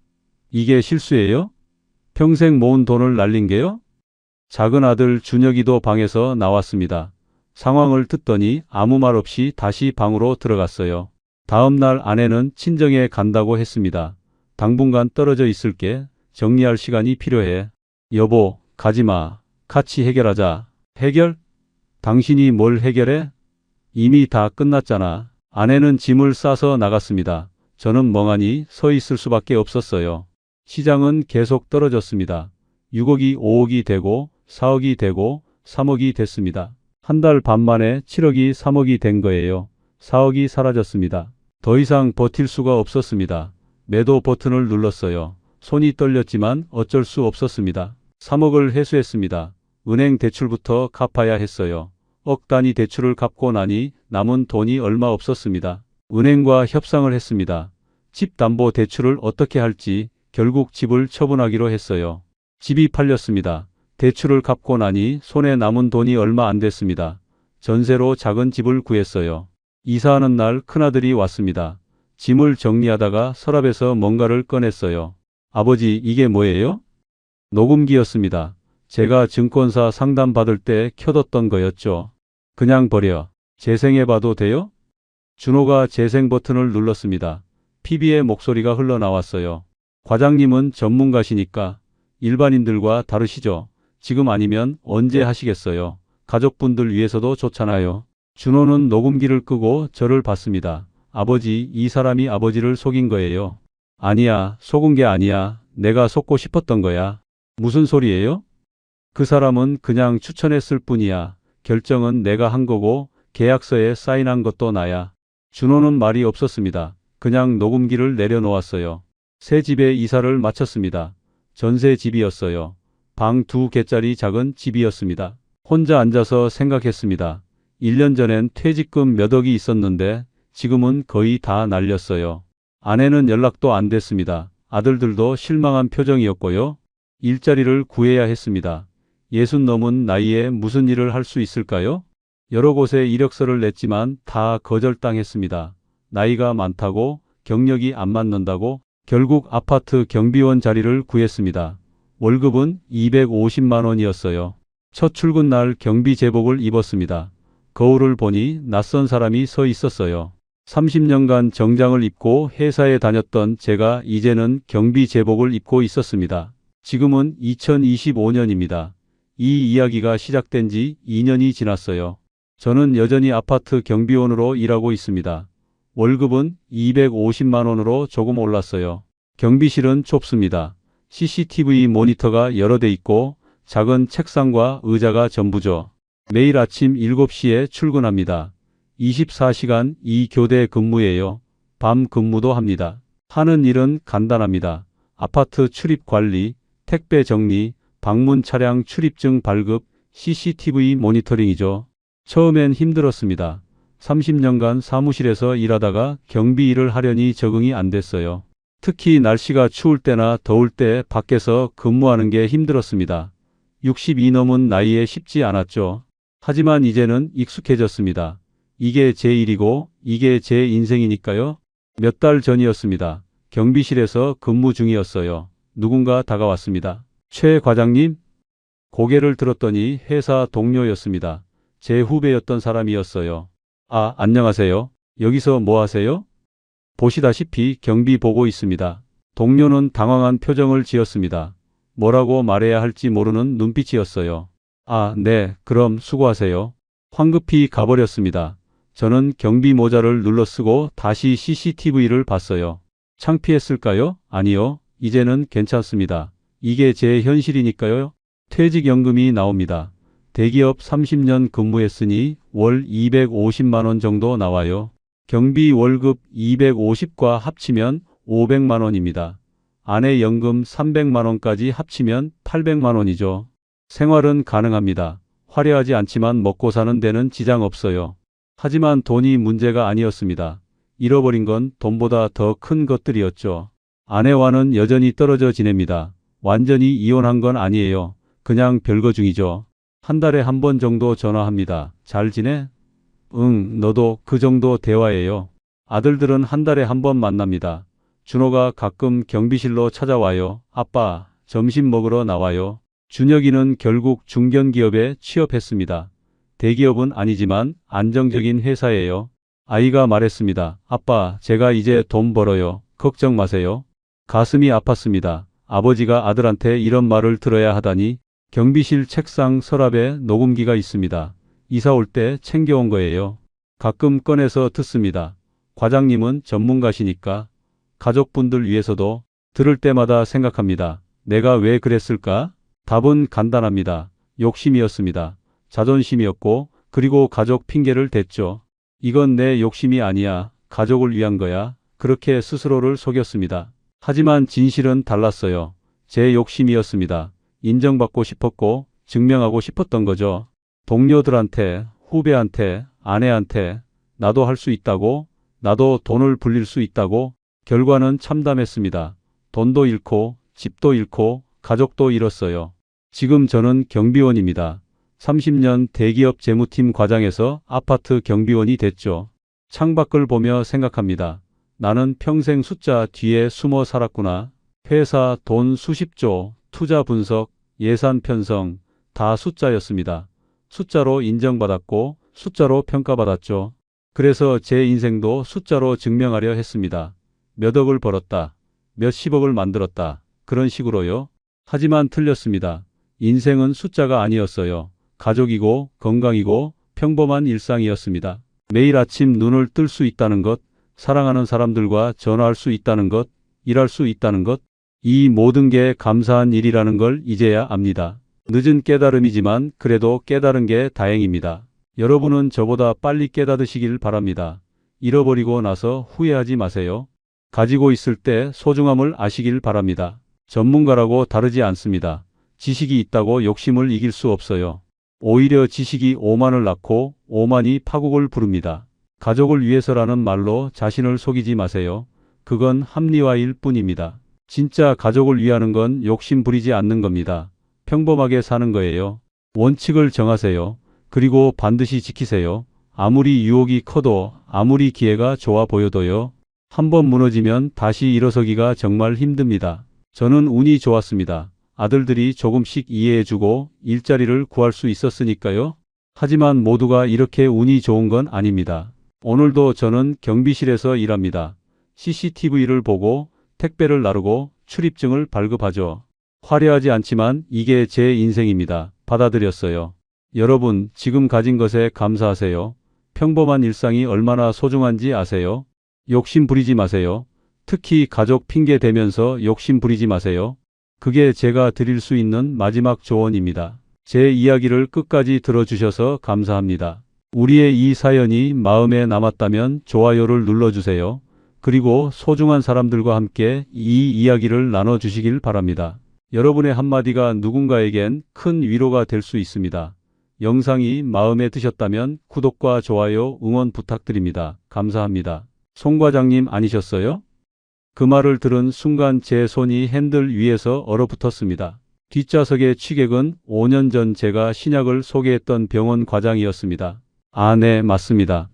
이게 실수예요? 평생 모은 돈을 날린 게요? 작은 아들 준혁이도 방에서 나왔습니다. 상황을 듣더니 아무 말 없이 다시 방으로 들어갔어요. 다음 날 아내는 친정에 간다고 했습니다. 당분간 떨어져 있을게. 정리할 시간이 필요해. 여보, 가지마. 같이 해결하자. 해결? 당신이 뭘 해결해? 이미 다 끝났잖아. 아내는 짐을 싸서 나갔습니다. 저는 멍하니 서 있을 수밖에 없었어요. 시장은 계속 떨어졌습니다. 6억이 5억이 되고 4억이 되고 3억이 됐습니다. 한 달 반 만에 7억이 3억이 된 거예요. 4억이 사라졌습니다. 더 이상 버틸 수가 없었습니다. 매도 버튼을 눌렀어요. 손이 떨렸지만 어쩔 수 없었습니다. 3억을 회수했습니다. 은행 대출부터 갚아야 했어요. 억 단위 대출을 갚고 나니 남은 돈이 얼마 없었습니다. 은행과 협상을 했습니다. 집 담보 대출을 어떻게 할지 결국 집을 처분하기로 했어요. 집이 팔렸습니다. 대출을 갚고 나니 손에 남은 돈이 얼마 안 됐습니다. 전세로 작은 집을 구했어요. 이사하는 날 큰아들이 왔습니다. 짐을 정리하다가 서랍에서 뭔가를 꺼냈어요. 아버지, 이게 뭐예요? 녹음기였습니다. 제가 증권사 상담 받을 때 켜뒀던 거였죠. 그냥 버려. 재생해봐도 돼요? 준호가 재생 버튼을 눌렀습니다. PB의 목소리가 흘러나왔어요. 과장님은 전문가시니까 일반인들과 다르시죠. 지금 아니면 언제 하시겠어요? 가족분들 위해서도 좋잖아요. 준호는 녹음기를 끄고 저를 봤습니다. 아버지, 이 사람이 아버지를 속인 거예요. 아니야, 속은 게 아니야. 내가 속고 싶었던 거야. 무슨 소리예요? 그 사람은 그냥 추천했을 뿐이야. 결정은 내가 한 거고 계약서에 사인한 것도 나야. 준호는 말이 없었습니다. 그냥 녹음기를 내려놓았어요. 새 집에 이사를 마쳤습니다. 전세 집이었어요. 방 2개짜리 작은 집이었습니다. 혼자 앉아서 생각했습니다. 1년 전엔 퇴직금 몇 억이 있었는데 지금은 거의 다 날렸어요. 아내는 연락도 안 됐습니다. 아들들도 실망한 표정이었고요. 일자리를 구해야 했습니다. 60 넘은 나이에 무슨 일을 할 수 있을까요? 여러 곳에 이력서를 냈지만 다 거절당했습니다. 나이가 많다고, 경력이 안 맞는다고. 결국 아파트 경비원 자리를 구했습니다. 월급은 250만 원이었어요. 첫 출근 날 경비 제복을 입었습니다. 거울을 보니 낯선 사람이 서 있었어요. 30년간 정장을 입고 회사에 다녔던 제가 이제는 경비 제복을 입고 있었습니다. 지금은 2025년입니다. 이 이야기가 시작된 지 2년이 지났어요. 저는 여전히 아파트 경비원으로 일하고 있습니다. 월급은 250만 원으로 조금 올랐어요. 경비실은 좁습니다. CCTV 모니터가 여러 대 있고 작은 책상과 의자가 전부죠. 매일 아침 7시에 출근합니다. 24시간 2교대 근무예요. 밤 근무도 합니다. 하는 일은 간단합니다. 아파트 출입 관리, 택배 정리, 방문 차량 출입증 발급, CCTV 모니터링이죠. 처음엔 힘들었습니다. 30년간 사무실에서 일하다가 경비 일을 하려니 적응이 안 됐어요. 특히 날씨가 추울 때나 더울 때 밖에서 근무하는 게 힘들었습니다. 60이 넘은 나이에 쉽지 않았죠. 하지만 이제는 익숙해졌습니다. 이게 제 일이고 이게 제 인생이니까요. 몇 달 전이었습니다. 경비실에서 근무 중이었어요. 누군가 다가왔습니다. 최 과장님? 고개를 들었더니 회사 동료였습니다. 제 후배였던 사람이었어요. 아, 안녕하세요. 여기서 뭐 하세요? 보시다시피 경비 보고 있습니다. 동료는 당황한 표정을 지었습니다. 뭐라고 말해야 할지 모르는 눈빛이었어요. 아, 네, 그럼 수고하세요. 황급히 가버렸습니다. 저는 경비 모자를 눌러쓰고 다시 CCTV를 봤어요. 창피했을까요? 아니요. 이제는 괜찮습니다. 이게 제 현실이니까요. 퇴직연금이 나옵니다. 대기업 30년 근무했으니 월 250만 원 정도 나와요. 경비 월급 250과 합치면 500만 원입니다. 아내 연금 300만 원까지 합치면 800만 원이죠. 생활은 가능합니다. 화려하지 않지만 먹고 사는 데는 지장 없어요. 하지만 돈이 문제가 아니었습니다. 잃어버린 건 돈보다 더 큰 것들이었죠. 아내와는 여전히 떨어져 지냅니다. 완전히 이혼한 건 아니에요. 그냥 별거 중이죠. 한 달에 한 번 정도 전화합니다. 잘 지내? 응, 너도 그 정도 대화예요. 아들들은 한 달에 한 번 만납니다. 준호가 가끔 경비실로 찾아와요. 아빠, 점심 먹으러 나와요. 준혁이는 결국 중견기업에 취업했습니다. 대기업은 아니지만 안정적인 회사예요. 아이가 말했습니다. 아빠, 제가 이제 돈 벌어요. 걱정 마세요. 가슴이 아팠습니다. 아버지가 아들한테 이런 말을 들어야 하다니. 경비실 책상 서랍에 녹음기가 있습니다. 이사 올 때 챙겨온 거예요. 가끔 꺼내서 듣습니다. 과장님은 전문가시니까 가족분들 위해서도 들을 때마다 생각합니다. 내가 왜 그랬을까? 답은 간단합니다. 욕심이었습니다. 자존심이었고 그리고 가족 핑계를 댔죠. 이건 내 욕심이 아니야. 가족을 위한 거야. 그렇게 스스로를 속였습니다. 하지만 진실은 달랐어요. 제 욕심이었습니다. 인정받고 싶었고 증명하고 싶었던 거죠. 동료들한테, 후배한테, 아내한테 나도 할 수 있다고, 나도 돈을 불릴 수 있다고. 결과는 참담했습니다. 돈도 잃고 집도 잃고 가족도 잃었어요. 지금 저는 경비원입니다. 30년 대기업 재무팀 과장에서 아파트 경비원이 됐죠. 창밖을 보며 생각합니다. 나는 평생 숫자 뒤에 숨어 살았구나. 회사 돈 수십조, 투자 분석, 예산 편성, 다 숫자였습니다. 숫자로 인정받았고 숫자로 평가받았죠. 그래서 제 인생도 숫자로 증명하려 했습니다. 몇 억을 벌었다. 몇 십억을 만들었다. 그런 식으로요. 하지만 틀렸습니다. 인생은 숫자가 아니었어요. 가족이고 건강이고 평범한 일상이었습니다. 매일 아침 눈을 뜰 수 있다는 것, 사랑하는 사람들과 전화할 수 있다는 것, 일할 수 있다는 것, 이 모든 게 감사한 일이라는 걸 이제야 압니다. 늦은 깨달음이지만 그래도 깨달은 게 다행입니다. 여러분은 저보다 빨리 깨닫으시길 바랍니다. 잃어버리고 나서 후회하지 마세요. 가지고 있을 때 소중함을 아시길 바랍니다. 전문가라고 다르지 않습니다. 지식이 있다고 욕심을 이길 수 없어요. 오히려 지식이 오만을 낳고 오만이 파국을 부릅니다. 가족을 위해서라는 말로 자신을 속이지 마세요. 그건 합리화일 뿐입니다. 진짜 가족을 위하는 건 욕심 부리지 않는 겁니다. 평범하게 사는 거예요. 원칙을 정하세요. 그리고 반드시 지키세요. 아무리 유혹이 커도 아무리 기회가 좋아 보여도요. 한번 무너지면 다시 일어서기가 정말 힘듭니다. 저는 운이 좋았습니다. 아들들이 조금씩 이해해주고 일자리를 구할 수 있었으니까요. 하지만 모두가 이렇게 운이 좋은 건 아닙니다. 오늘도 저는 경비실에서 일합니다. CCTV를 보고 택배를 나르고 출입증을 발급하죠. 화려하지 않지만 이게 제 인생입니다. 받아들였어요. 여러분, 지금 가진 것에 감사하세요. 평범한 일상이 얼마나 소중한지 아세요? 욕심 부리지 마세요. 특히 가족 핑계 대면서 욕심 부리지 마세요. 그게 제가 드릴 수 있는 마지막 조언입니다. 제 이야기를 끝까지 들어주셔서 감사합니다. 우리의 이 사연이 마음에 남았다면 좋아요를 눌러주세요. 그리고 소중한 사람들과 함께 이 이야기를 나눠주시길 바랍니다. 여러분의 한마디가 누군가에겐 큰 위로가 될 수 있습니다. 영상이 마음에 드셨다면 구독과 좋아요 응원 부탁드립니다. 감사합니다. 송 과장님 아니셨어요? 그 말을 들은 순간 제 손이 핸들 위에서 얼어붙었습니다. 뒷좌석의 취객은 5년 전 제가 신약을 소개했던 병원 과장이었습니다. 아, 네, 맞습니다.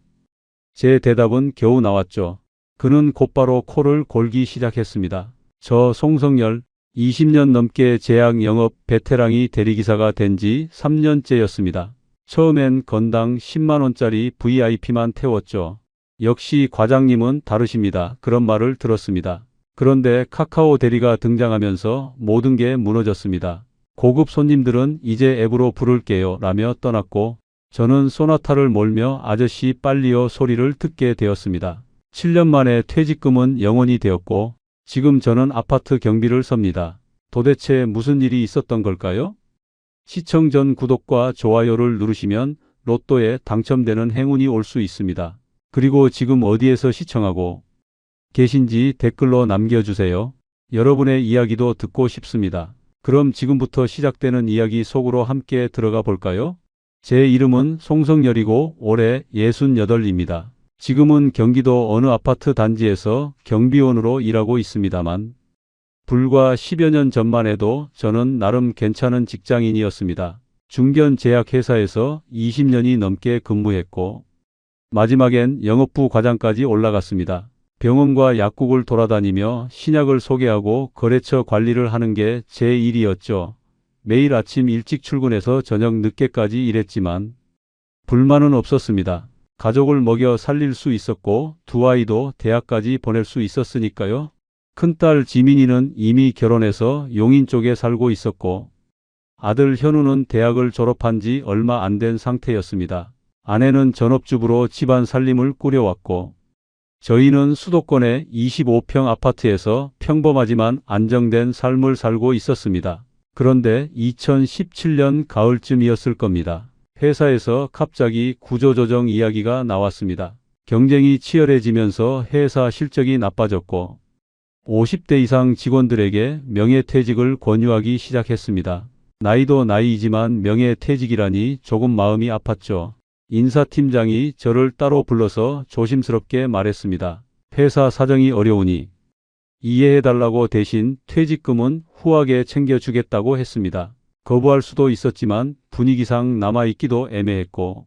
제 대답은 겨우 나왔죠. 그는 곧바로 코를 골기 시작했습니다. 저 송성열, 20년 넘게 제약 영업 베테랑이 대리기사가 된 지 3년째였습니다. 처음엔 건당 10만 원짜리 VIP만 태웠죠. 역시 과장님은 다르십니다. 그런 말을 들었습니다. 그런데 카카오 대리가 등장하면서 모든 게 무너졌습니다. 고급 손님들은 이제 앱으로 부를게요 라며 떠났고 저는 소나타를 몰며 아저씨 빨리요 소리를 듣게 되었습니다. 7년 만에 퇴직금은 영원이 되었고 지금 저는 아파트 경비를 섭니다. 도대체 무슨 일이 있었던 걸까요? 시청 전 구독과 좋아요를 누르시면 로또에 당첨되는 행운이 올 수 있습니다. 그리고 지금 어디에서 시청하고 계신지 댓글로 남겨주세요. 여러분의 이야기도 듣고 싶습니다. 그럼 지금부터 시작되는 이야기 속으로 함께 들어가 볼까요? 제 이름은 송성열이고 올해 68입니다. 지금은 경기도 어느 아파트 단지에서 경비원으로 일하고 있습니다만 불과 10여 년 전만 해도 저는 나름 괜찮은 직장인이었습니다. 중견 제약회사에서 20년이 넘게 근무했고 마지막엔 영업부 과장까지 올라갔습니다. 병원과 약국을 돌아다니며 신약을 소개하고 거래처 관리를 하는 게 제 일이었죠. 매일 아침 일찍 출근해서 저녁 늦게까지 일했지만 불만은 없었습니다. 가족을 먹여 살릴 수 있었고 두 아이도 대학까지 보낼 수 있었으니까요. 큰딸 지민이는 이미 결혼해서 용인 쪽에 살고 있었고 아들 현우는 대학을 졸업한 지 얼마 안 된 상태였습니다. 아내는 전업주부로 집안 살림을 꾸려왔고 저희는 수도권의 25평 아파트에서 평범하지만 안정된 삶을 살고 있었습니다. 그런데 2017년 가을쯤이었을 겁니다. 회사에서 갑자기 구조조정 이야기가 나왔습니다. 경쟁이 치열해지면서 회사 실적이 나빠졌고 50대 이상 직원들에게 명예퇴직을 권유하기 시작했습니다. 나이도 나이이지만 명예퇴직이라니 조금 마음이 아팠죠. 인사팀장이 저를 따로 불러서 조심스럽게 말했습니다. 회사 사정이 어려우니 이해해달라고 대신 퇴직금은 후하게 챙겨주겠다고 했습니다. 거부할 수도 있었지만 분위기상 남아있기도 애매했고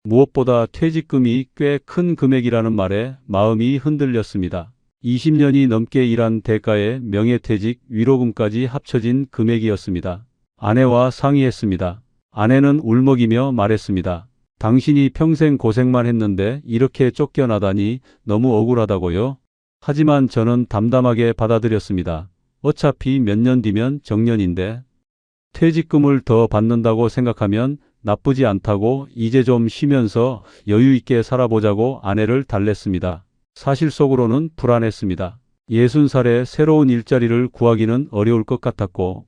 무엇보다 퇴직금이 꽤 큰 금액이라는 말에 마음이 흔들렸습니다. 20년이 넘게 일한 대가에 명예퇴직 위로금까지 합쳐진 금액이었습니다. 아내와 상의했습니다. 아내는 울먹이며 말했습니다. 당신이 평생 고생만 했는데 이렇게 쫓겨나다니 너무 억울하다고요. 하지만 저는 담담하게 받아들였습니다. 어차피 몇 년 뒤면 정년인데 퇴직금을 더 받는다고 생각하면 나쁘지 않다고 이제 좀 쉬면서 여유 있게 살아보자고 아내를 달랬습니다. 사실 속으로는 불안했습니다. 60살에 새로운 일자리를 구하기는 어려울 것 같았고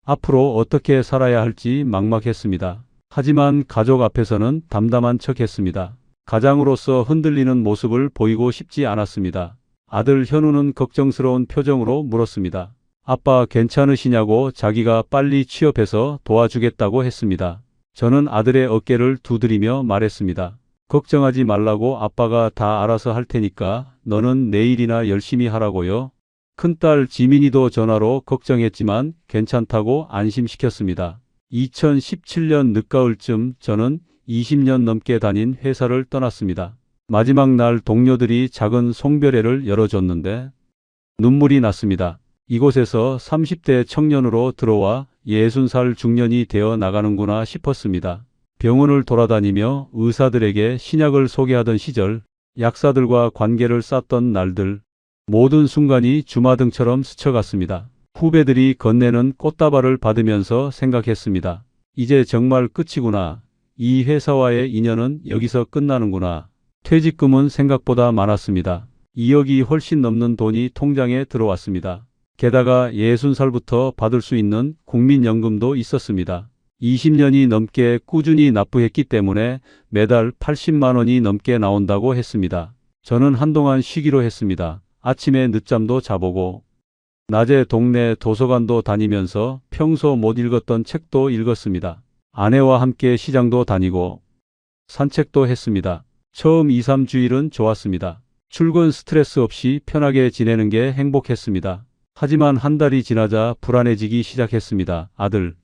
앞으로 어떻게 살아야 할지 막막했습니다. 하지만 가족 앞에서는 담담한 척했습니다. 가장으로서 흔들리는 모습을 보이고 싶지 않았습니다. 아들 현우는 걱정스러운 표정으로 물었습니다. 아빠 괜찮으시냐고 자기가 빨리 취업해서 도와주겠다고 했습니다. 저는 아들의 어깨를 두드리며 말했습니다. 걱정하지 말라고 아빠가 다 알아서 할 테니까 너는 내일이나 열심히 하라고요. 큰딸 지민이도 전화로 걱정했지만 괜찮다고 안심시켰습니다. 2017년 늦가을쯤 저는 20년 넘게 다닌 회사를 떠났습니다. 마지막 날 동료들이 작은 송별회를 열어줬는데 눈물이 났습니다. 이곳에서 30대 청년으로 들어와 60살 중년이 되어 나가는구나 싶었습니다. 병원을 돌아다니며 의사들에게 신약을 소개하던 시절, 약사들과 관계를 쌓던 날들, 모든 순간이 주마등처럼 스쳐갔습니다. 후배들이 건네는 꽃다발을 받으면서 생각했습니다. 이제 정말 끝이구나. 이 회사와의 인연은 여기서 끝나는구나. 퇴직금은 생각보다 많았습니다. 2억이 훨씬 넘는 돈이 통장에 들어왔습니다. 게다가 60살부터 받을 수 있는 국민연금도 있었습니다. 20년이 넘게 꾸준히 납부했기 때문에 매달 80만 원이 넘게 나온다고 했습니다. 저는 한동안 쉬기로 했습니다. 아침에 늦잠도 자보고 낮에 동네 도서관도 다니면서 평소 못 읽었던 책도 읽었습니다. 아내와 함께 시장도 다니고 산책도 했습니다. 처음 2, 3주일은 좋았습니다. 출근 스트레스 없이 편하게 지내는 게 행복했습니다. 하지만 한 달이 지나자 불안해지기 시작했습니다. 아들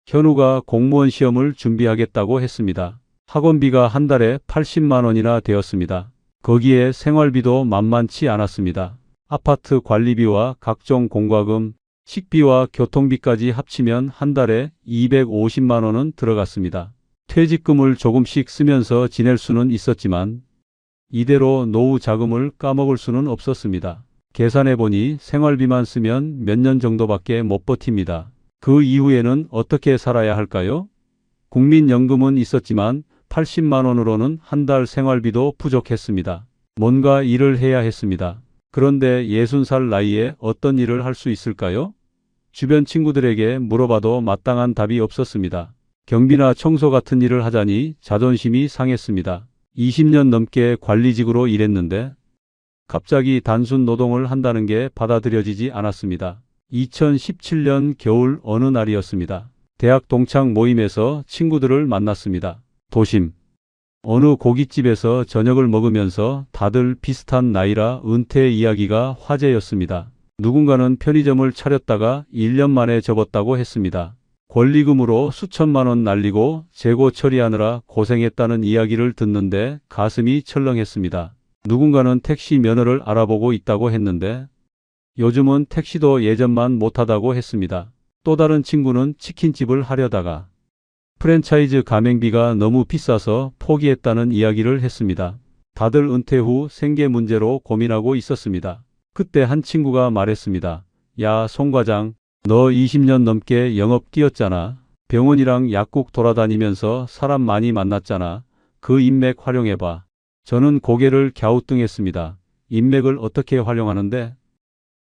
현우가 공무원 시험을 준비하겠다고 했습니다. 학원비가 한 달에 80만 원이나 되었습니다. 거기에 생활비도 만만치 않았습니다. 아파트 관리비와 각종 공과금, 식비와 교통비까지 합치면 한 달에 250만 원은 들어갔습니다. 퇴직금을 조금씩 쓰면서 지낼 수는 있었지만 이대로 노후 자금을 까먹을 수는 없었습니다. 계산해보니 생활비만 쓰면 몇 년 정도밖에 못 버팁니다. 그 이후에는 어떻게 살아야 할까요? 국민연금은 있었지만 80만 원으로는 한 달 생활비도 부족했습니다. 뭔가 일을 해야 했습니다. 그런데 60살 나이에 어떤 일을 할 수 있을까요? 주변 친구들에게 물어봐도 마땅한 답이 없었습니다. 경비나 청소 같은 일을 하자니 자존심이 상했습니다. 20년 넘게 관리직으로 일했는데 갑자기 단순 노동을 한다는 게 받아들여지지 않았습니다. 2017년 겨울 어느 날이었습니다. 대학 동창 모임에서 친구들을 만났습니다. 도심 어느 고깃집에서 저녁을 먹으면서 다들 비슷한 나이라 은퇴 이야기가 화제였습니다. 누군가는 편의점을 차렸다가 1년 만에 접었다고 했습니다. 권리금으로 수천만 원 날리고 재고 처리하느라 고생했다는 이야기를 듣는데 가슴이 철렁했습니다. 누군가는 택시 면허를 알아보고 있다고 했는데 요즘은 택시도 예전만 못하다고 했습니다. 또 다른 친구는 치킨집을 하려다가 프랜차이즈 가맹비가 너무 비싸서 포기했다는 이야기를 했습니다. 다들 은퇴 후 생계 문제로 고민하고 있었습니다. 그때 한 친구가 말했습니다. 야, 송 과장, 너 20년 넘게 영업 뛰었잖아. 병원이랑 약국 돌아다니면서 사람 많이 만났잖아. 그 인맥 활용해봐. 저는 고개를 갸우뚱했습니다. 인맥을 어떻게 활용하는데?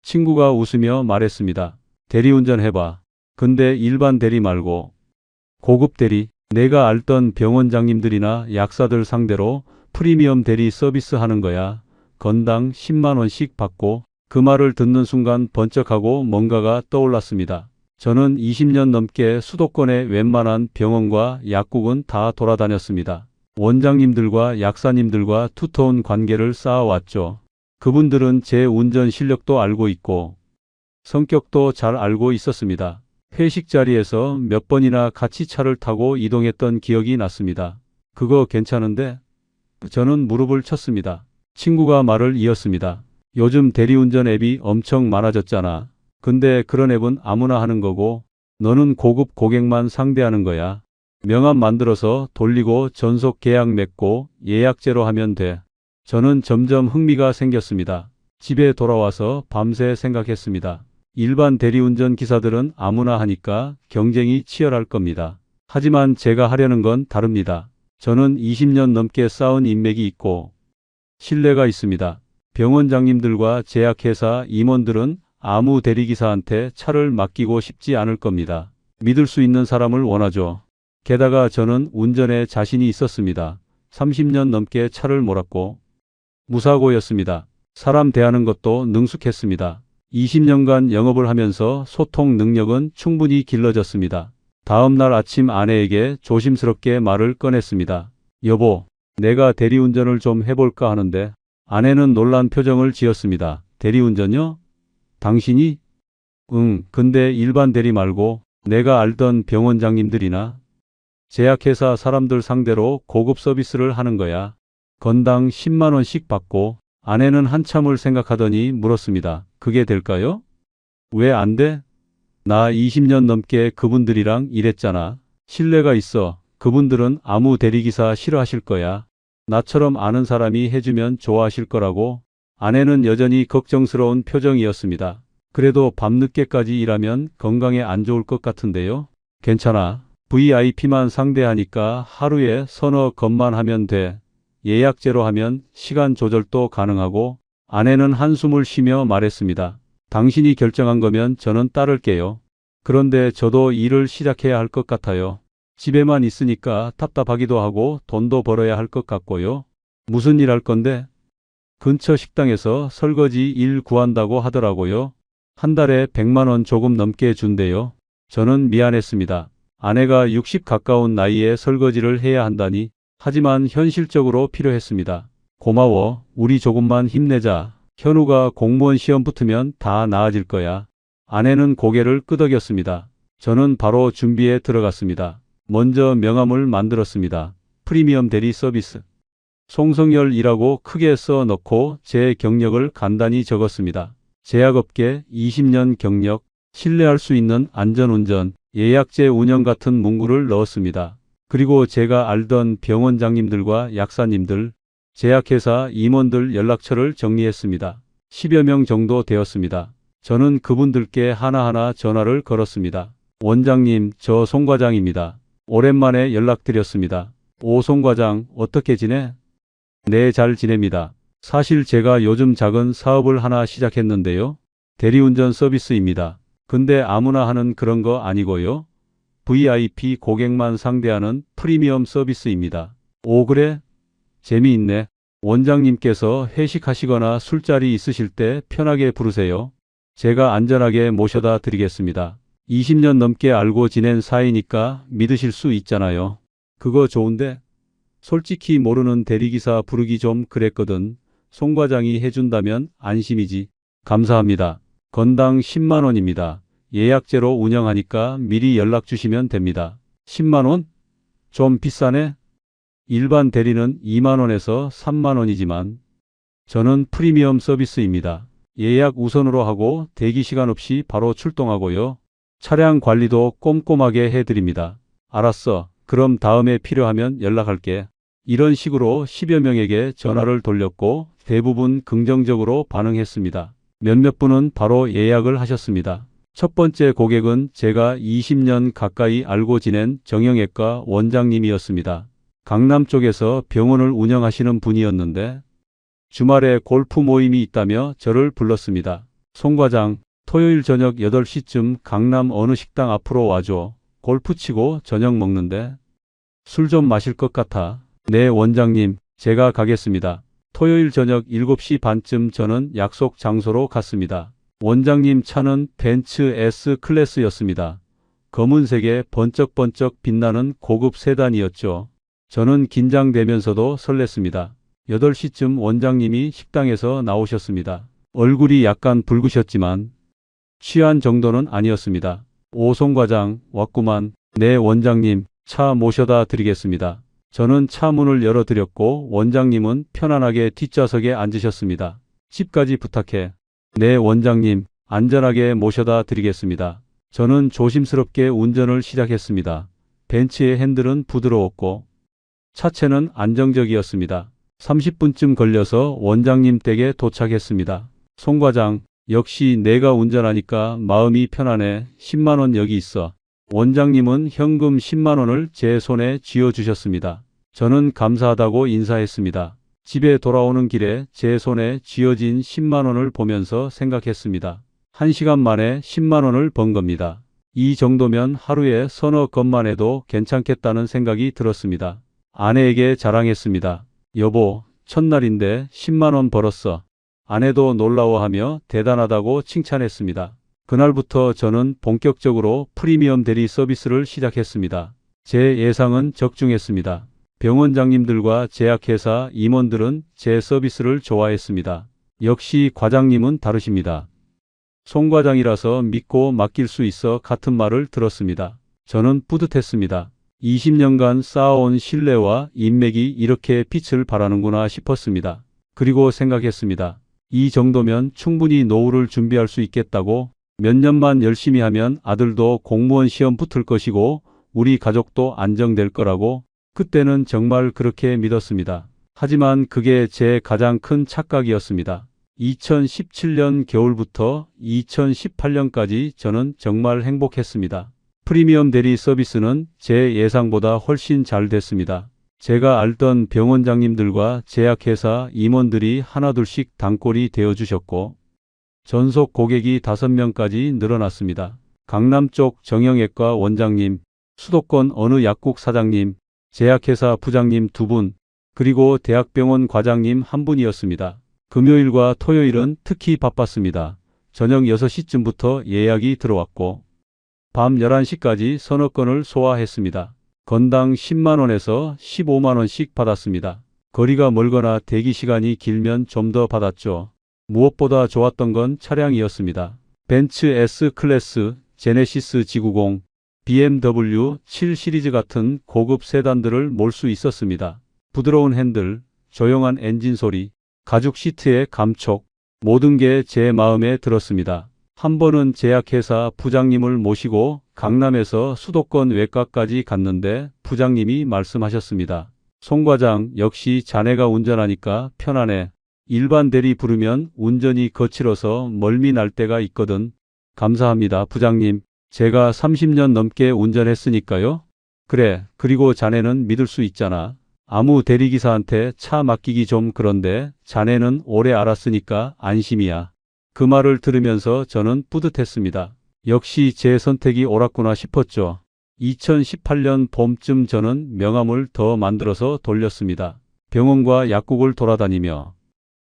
친구가 웃으며 말했습니다. 대리운전 해봐. 근데 일반 대리 말고 고급 대리. 내가 알던 병원장님들이나 약사들 상대로 프리미엄 대리 서비스 하는 거야. 건당 10만 원씩 받고. 그 말을 듣는 순간 번쩍하고 뭔가가 떠올랐습니다. 저는 20년 넘게 수도권의 웬만한 병원과 약국은 다 돌아다녔습니다. 원장님들과 약사님들과 두터운 관계를 쌓아왔죠. 그분들은 제 운전 실력도 알고 있고 성격도 잘 알고 있었습니다. 회식 자리에서 몇 번이나 같이 차를 타고 이동했던 기억이 났습니다. 그거 괜찮은데? 저는 무릎을 쳤습니다. 친구가 말을 이었습니다. 요즘 대리운전 앱이 엄청 많아졌잖아. 근데 그런 앱은 아무나 하는 거고 너는 고급 고객만 상대하는 거야. 명함 만들어서 돌리고 전속 계약 맺고 예약제로 하면 돼. 저는 점점 흥미가 생겼습니다. 집에 돌아와서 밤새 생각했습니다. 일반 대리운전 기사들은 아무나 하니까 경쟁이 치열할 겁니다. 하지만 제가 하려는 건 다릅니다. 저는 20년 넘게 쌓은 인맥이 있고 신뢰가 있습니다. 병원장님들과 제약회사 임원들은 아무 대리기사한테 차를 맡기고 싶지 않을 겁니다. 믿을 수 있는 사람을 원하죠. 게다가 저는 운전에 자신이 있었습니다. 30년 넘게 차를 몰았고 무사고였습니다. 사람 대하는 것도 능숙했습니다. 20년간 영업을 하면서 소통 능력은 충분히 길러졌습니다. 다음 날 아침 아내에게 조심스럽게 말을 꺼냈습니다. 여보, 내가 대리운전을 좀 해볼까 하는데. 아내는 놀란 표정을 지었습니다. 대리운전요? 당신이? 응, 근데 일반 대리 말고 내가 알던 병원장님들이나 제약회사 사람들 상대로 고급 서비스를 하는 거야. 건당 10만 원씩 받고. 아내는 한참을 생각하더니 물었습니다. 그게 될까요? 왜 안 돼? 나 20년 넘게 그분들이랑 일했잖아. 신뢰가 있어. 그분들은 아무 대리기사 싫어하실 거야. 나처럼 아는 사람이 해주면 좋아하실 거라고. 아내는 여전히 걱정스러운 표정이었습니다. 그래도 밤늦게까지 일하면 건강에 안 좋을 것 같은데요. 괜찮아. VIP만 상대하니까 하루에 서너 건만 하면 돼. 예약제로 하면 시간 조절도 가능하고. 아내는 한숨을 쉬며 말했습니다. 당신이 결정한 거면 저는 따를게요. 그런데 저도 일을 시작해야 할 것 같아요. 집에만 있으니까 답답하기도 하고 돈도 벌어야 할 것 같고요. 무슨 일 할 건데? 근처 식당에서 설거지 일 구한다고 하더라고요. 한 달에 100만 원 조금 넘게 준대요. 저는 미안했습니다. 아내가 60 가까운 나이에 설거지를 해야 한다니. 하지만 현실적으로 필요했습니다. 고마워. 우리 조금만 힘내자. 현우가 공무원 시험 붙으면 다 나아질 거야. 아내는 고개를 끄덕였습니다. 저는 바로 준비에 들어갔습니다. 먼저 명함을 만들었습니다. 프리미엄 대리 서비스. 송성열이라고 크게 써 넣고 제 경력을 간단히 적었습니다. 제약업계 20년 경력, 신뢰할 수 있는 안전운전, 예약제 운영 같은 문구를 넣었습니다. 그리고 제가 알던 병원장님들과 약사님들, 제약회사 임원들 연락처를 정리했습니다. 10여 명 정도 되었습니다. 저는 그분들께 하나하나 전화를 걸었습니다. 원장님, 저 송 과장입니다. 오랜만에 연락드렸습니다. 오, 송 과장, 어떻게 지내? 네, 잘 지냅니다. 사실 제가 요즘 작은 사업을 하나 시작했는데요. 대리운전 서비스입니다. 근데 아무나 하는 그런 거 아니고요. VIP 고객만 상대하는 프리미엄 서비스입니다. 오, 그래? 재미있네. 원장님께서 회식하시거나 술자리 있으실 때 편하게 부르세요. 제가 안전하게 모셔다 드리겠습니다. 20년 넘게 알고 지낸 사이니까 믿으실 수 있잖아요. 그거 좋은데? 솔직히 모르는 대리기사 부르기 좀 그랬거든. 송 과장이 해준다면 안심이지. 감사합니다. 건당 10만 원입니다. 예약제로 운영하니까 미리 연락 주시면 됩니다. 10만 원? 좀 비싸네? 일반 대리는 2만 원에서 3만 원이지만 저는 프리미엄 서비스입니다. 예약 우선으로 하고 대기 시간 없이 바로 출동하고요. 차량 관리도 꼼꼼하게 해드립니다. 알았어. 그럼 다음에 필요하면 연락할게. 이런 식으로 10여 명에게 전화를 돌렸고 대부분 긍정적으로 반응했습니다. 몇몇 분은 바로 예약을 하셨습니다. 첫 번째 고객은 제가 20년 가까이 알고 지낸 정형외과 원장님이었습니다. 강남 쪽에서 병원을 운영하시는 분이었는데 주말에 골프 모임이 있다며 저를 불렀습니다. 송 과장, 토요일 저녁 8시쯤 강남 어느 식당 앞으로 와줘. 골프 치고 저녁 먹는데 술 좀 마실 것 같아. 네, 원장님, 제가 가겠습니다. 토요일 저녁 7시 반쯤 저는 약속 장소로 갔습니다. 원장님 차는 벤츠 S클래스였습니다. 검은색에 번쩍번쩍 빛나는 고급 세단이었죠. 저는 긴장되면서도 설렜습니다. 8시쯤 원장님이 식당에서 나오셨습니다. 얼굴이 약간 붉으셨지만 취한 정도는 아니었습니다. 오, 송 과장, 왔구만. 네, 원장님, 차 모셔다 드리겠습니다. 저는 차 문을 열어드렸고 원장님은 편안하게 뒷좌석에 앉으셨습니다. 집까지 부탁해. 네, 원장님, 안전하게 모셔다 드리겠습니다. 저는 조심스럽게 운전을 시작했습니다. 벤츠의 핸들은 부드러웠고 차체는 안정적이었습니다. 30분쯤 걸려서 원장님 댁에 도착했습니다. 송 과장, 역시 내가 운전하니까 마음이 편하네. 10만 원 여기 있어. 원장님은 현금 10만 원을 제 손에 쥐어주셨습니다. 저는 감사하다고 인사했습니다. 집에 돌아오는 길에 제 손에 쥐어진 10만 원을 보면서 생각했습니다. 1시간 만에 10만 원을 번 겁니다. 이 정도면 하루에 서너 건만 해도 괜찮겠다는 생각이 들었습니다. 아내에게 자랑했습니다. 여보, 첫날인데 10만 원 벌었어. 아내도 놀라워하며 대단하다고 칭찬했습니다. 그날부터 저는 본격적으로 프리미엄 대리 서비스를 시작했습니다. 제 예상은 적중했습니다. 병원장님들과 제약회사 임원들은 제 서비스를 좋아했습니다. 역시 과장님은 다르십니다. 송 과장이라서 믿고 맡길 수 있어 같은 말을 들었습니다. 저는 뿌듯했습니다. 20년간 쌓아온 신뢰와 인맥이 이렇게 빛을 발하는구나 싶었습니다. 그리고 생각했습니다. 이 정도면 충분히 노후를 준비할 수 있겠다고. 몇 년만 열심히 하면 아들도 공무원 시험 붙을 것이고 우리 가족도 안정될 거라고. 그때는 정말 그렇게 믿었습니다. 하지만 그게 제 가장 큰 착각이었습니다. 2017년 겨울부터 2018년까지 저는 정말 행복했습니다. 프리미엄 대리 서비스는 제 예상보다 훨씬 잘 됐습니다. 제가 알던 병원장님들과 제약회사 임원들이 하나둘씩 단골이 되어주셨고 전속 고객이 5명까지 늘어났습니다. 강남 쪽 정형외과 원장님, 수도권 어느 약국 사장님, 제약회사 부장님 2분, 그리고 대학병원 과장님 1분이었습니다. 금요일과 토요일은 특히 바빴습니다. 저녁 6시쯤부터 예약이 들어왔고 밤 11시까지 서너 건을 소화했습니다. 건당 10만 원에서 15만 원씩 받았습니다. 거리가 멀거나 대기 시간이 길면 좀 더 받았죠. 무엇보다 좋았던 건 차량이었습니다. 벤츠 S클래스, 제네시스 G90, BMW 7 시리즈 같은 고급 세단들을 몰 수 있었습니다. 부드러운 핸들, 조용한 엔진 소리, 가죽 시트의 감촉, 모든 게 제 마음에 들었습니다. 한 번은 제약회사 부장님을 모시고 강남에서 수도권 외과까지 갔는데 부장님이 말씀하셨습니다. 송 과장, 역시 자네가 운전하니까 편하네. 일반 대리 부르면 운전이 거칠어서 멀미 날 때가 있거든. 감사합니다, 부장님. 제가 30년 넘게 운전했으니까요. 그래, 그리고 자네는 믿을 수 있잖아. 아무 대리기사한테 차 맡기기 좀 그런데 자네는 오래 알았으니까 안심이야. 그 말을 들으면서 저는 뿌듯했습니다. 역시 제 선택이 옳았구나 싶었죠. 2018년 봄쯤 저는 명함을 더 만들어서 돌렸습니다. 병원과 약국을 돌아다니며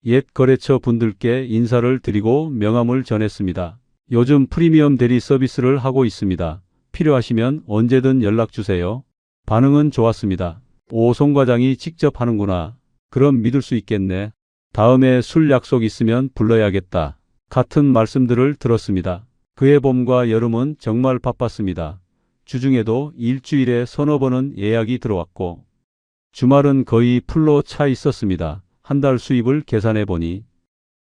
옛 거래처 분들께 인사를 드리고 명함을 전했습니다. 요즘 프리미엄 대리 서비스를 하고 있습니다. 필요하시면 언제든 연락 주세요. 반응은 좋았습니다. 오, 송 과장이 직접 하는구나. 그럼 믿을 수 있겠네. 다음에 술 약속 있으면 불러야겠다. 같은 말씀들을 들었습니다. 그해 봄과 여름은 정말 바빴습니다. 주중에도 일주일에 서너 번은 예약이 들어왔고 주말은 거의 풀로 차 있었습니다. 한 달 수입을 계산해 보니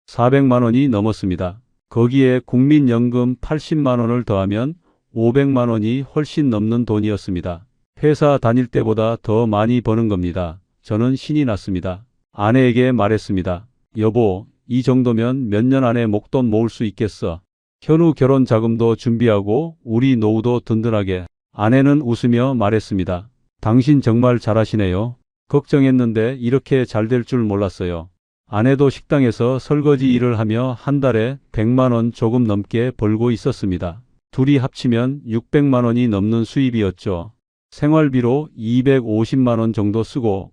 400만 원이 넘었습니다. 거기에 국민연금 80만 원을 더하면 500만 원이 훨씬 넘는 돈이었습니다. 회사 다닐 때보다 더 많이 버는 겁니다. 저는 신이 났습니다. 아내에게 말했습니다. 여보, 이 정도면 몇 년 안에 목돈 모을 수 있겠어. 현우 결혼 자금도 준비하고 우리 노후도 든든하게. 아내는 웃으며 말했습니다. 당신 정말 잘하시네요. 걱정했는데 이렇게 잘 될 줄 몰랐어요. 아내도 식당에서 설거지 일을 하며 한 달에 100만 원 조금 넘게 벌고 있었습니다. 둘이 합치면 600만 원이 넘는 수입이었죠. 생활비로 250만 원 정도 쓰고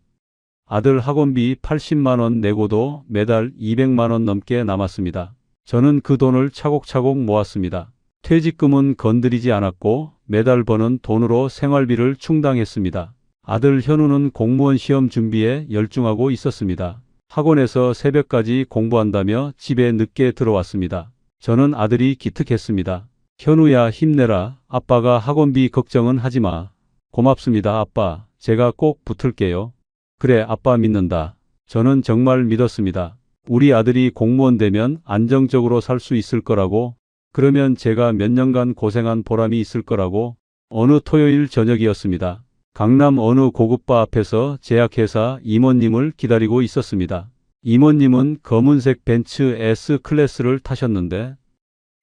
아들 학원비 80만 원 내고도 매달 200만 원 넘게 남았습니다. 저는 그 돈을 차곡차곡 모았습니다. 퇴직금은 건드리지 않았고 매달 버는 돈으로 생활비를 충당했습니다. 아들 현우는 공무원 시험 준비에 열중하고 있었습니다. 학원에서 새벽까지 공부한다며 집에 늦게 들어왔습니다. 저는 아들이 기특했습니다. 현우야, 힘내라. 아빠가 학원비 걱정은 하지 마. 고맙습니다, 아빠. 제가 꼭 붙을게요. 그래, 아빠 믿는다. 저는 정말 믿었습니다. 우리 아들이 공무원 되면 안정적으로 살 수 있을 거라고, 그러면 제가 몇 년간 고생한 보람이 있을 거라고. 어느 토요일 저녁이었습니다. 강남 어느 고급바 앞에서 제약회사 임원님을 기다리고 있었습니다. 임원님은 검은색 벤츠 S클래스를 타셨는데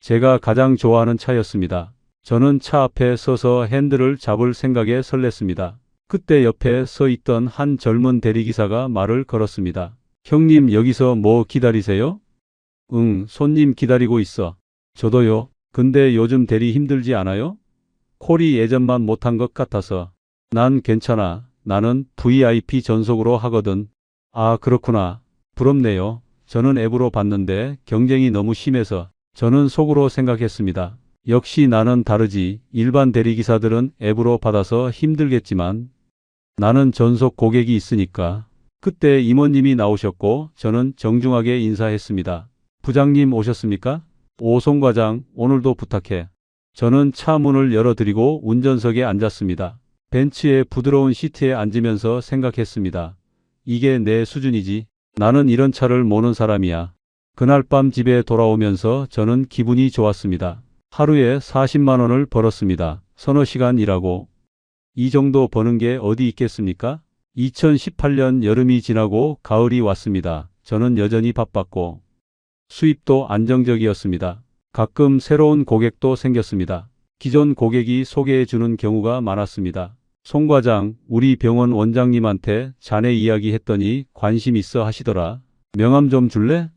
제가 가장 좋아하는 차였습니다. 저는 차 앞에 서서 핸들을 잡을 생각에 설렜습니다. 그때 옆에 서 있던 한 젊은 대리기사가 말을 걸었습니다. 형님, 여기서 뭐 기다리세요? 응, 손님 기다리고 있어. 저도요. 근데 요즘 대리 힘들지 않아요? 콜이 예전만 못한 것 같아서. 난 괜찮아. 나는 VIP 전속으로 하거든. 아, 그렇구나. 부럽네요. 저는 앱으로 봤는데 경쟁이 너무 심해서. 저는 속으로 생각했습니다. 역시 나는 다르지. 일반 대리기사들은 앱으로 받아서 힘들겠지만 나는 전속 고객이 있으니까. 그때 임원님이 나오셨고 저는 정중하게 인사했습니다. 부장님 오셨습니까? 오, 송 과장, 오늘도 부탁해. 저는 차 문을 열어드리고 운전석에 앉았습니다. 벤츠의 부드러운 시트에 앉으면서 생각했습니다. 이게 내 수준이지. 나는 이런 차를 모는 사람이야. 그날 밤 집에 돌아오면서 저는 기분이 좋았습니다. 하루에 40만 원을 벌었습니다. 서너 시간 일하고. 이 정도 버는 게 어디 있겠습니까? 2018년 여름이 지나고 가을이 왔습니다. 저는 여전히 바빴고 수입도 안정적이었습니다. 가끔 새로운 고객도 생겼습니다. 기존 고객이 소개해 주는 경우가 많았습니다. 송 과장, 우리 병원 원장님한테 자네 이야기 했더니 관심 있어 하시더라. 명함 좀 줄래?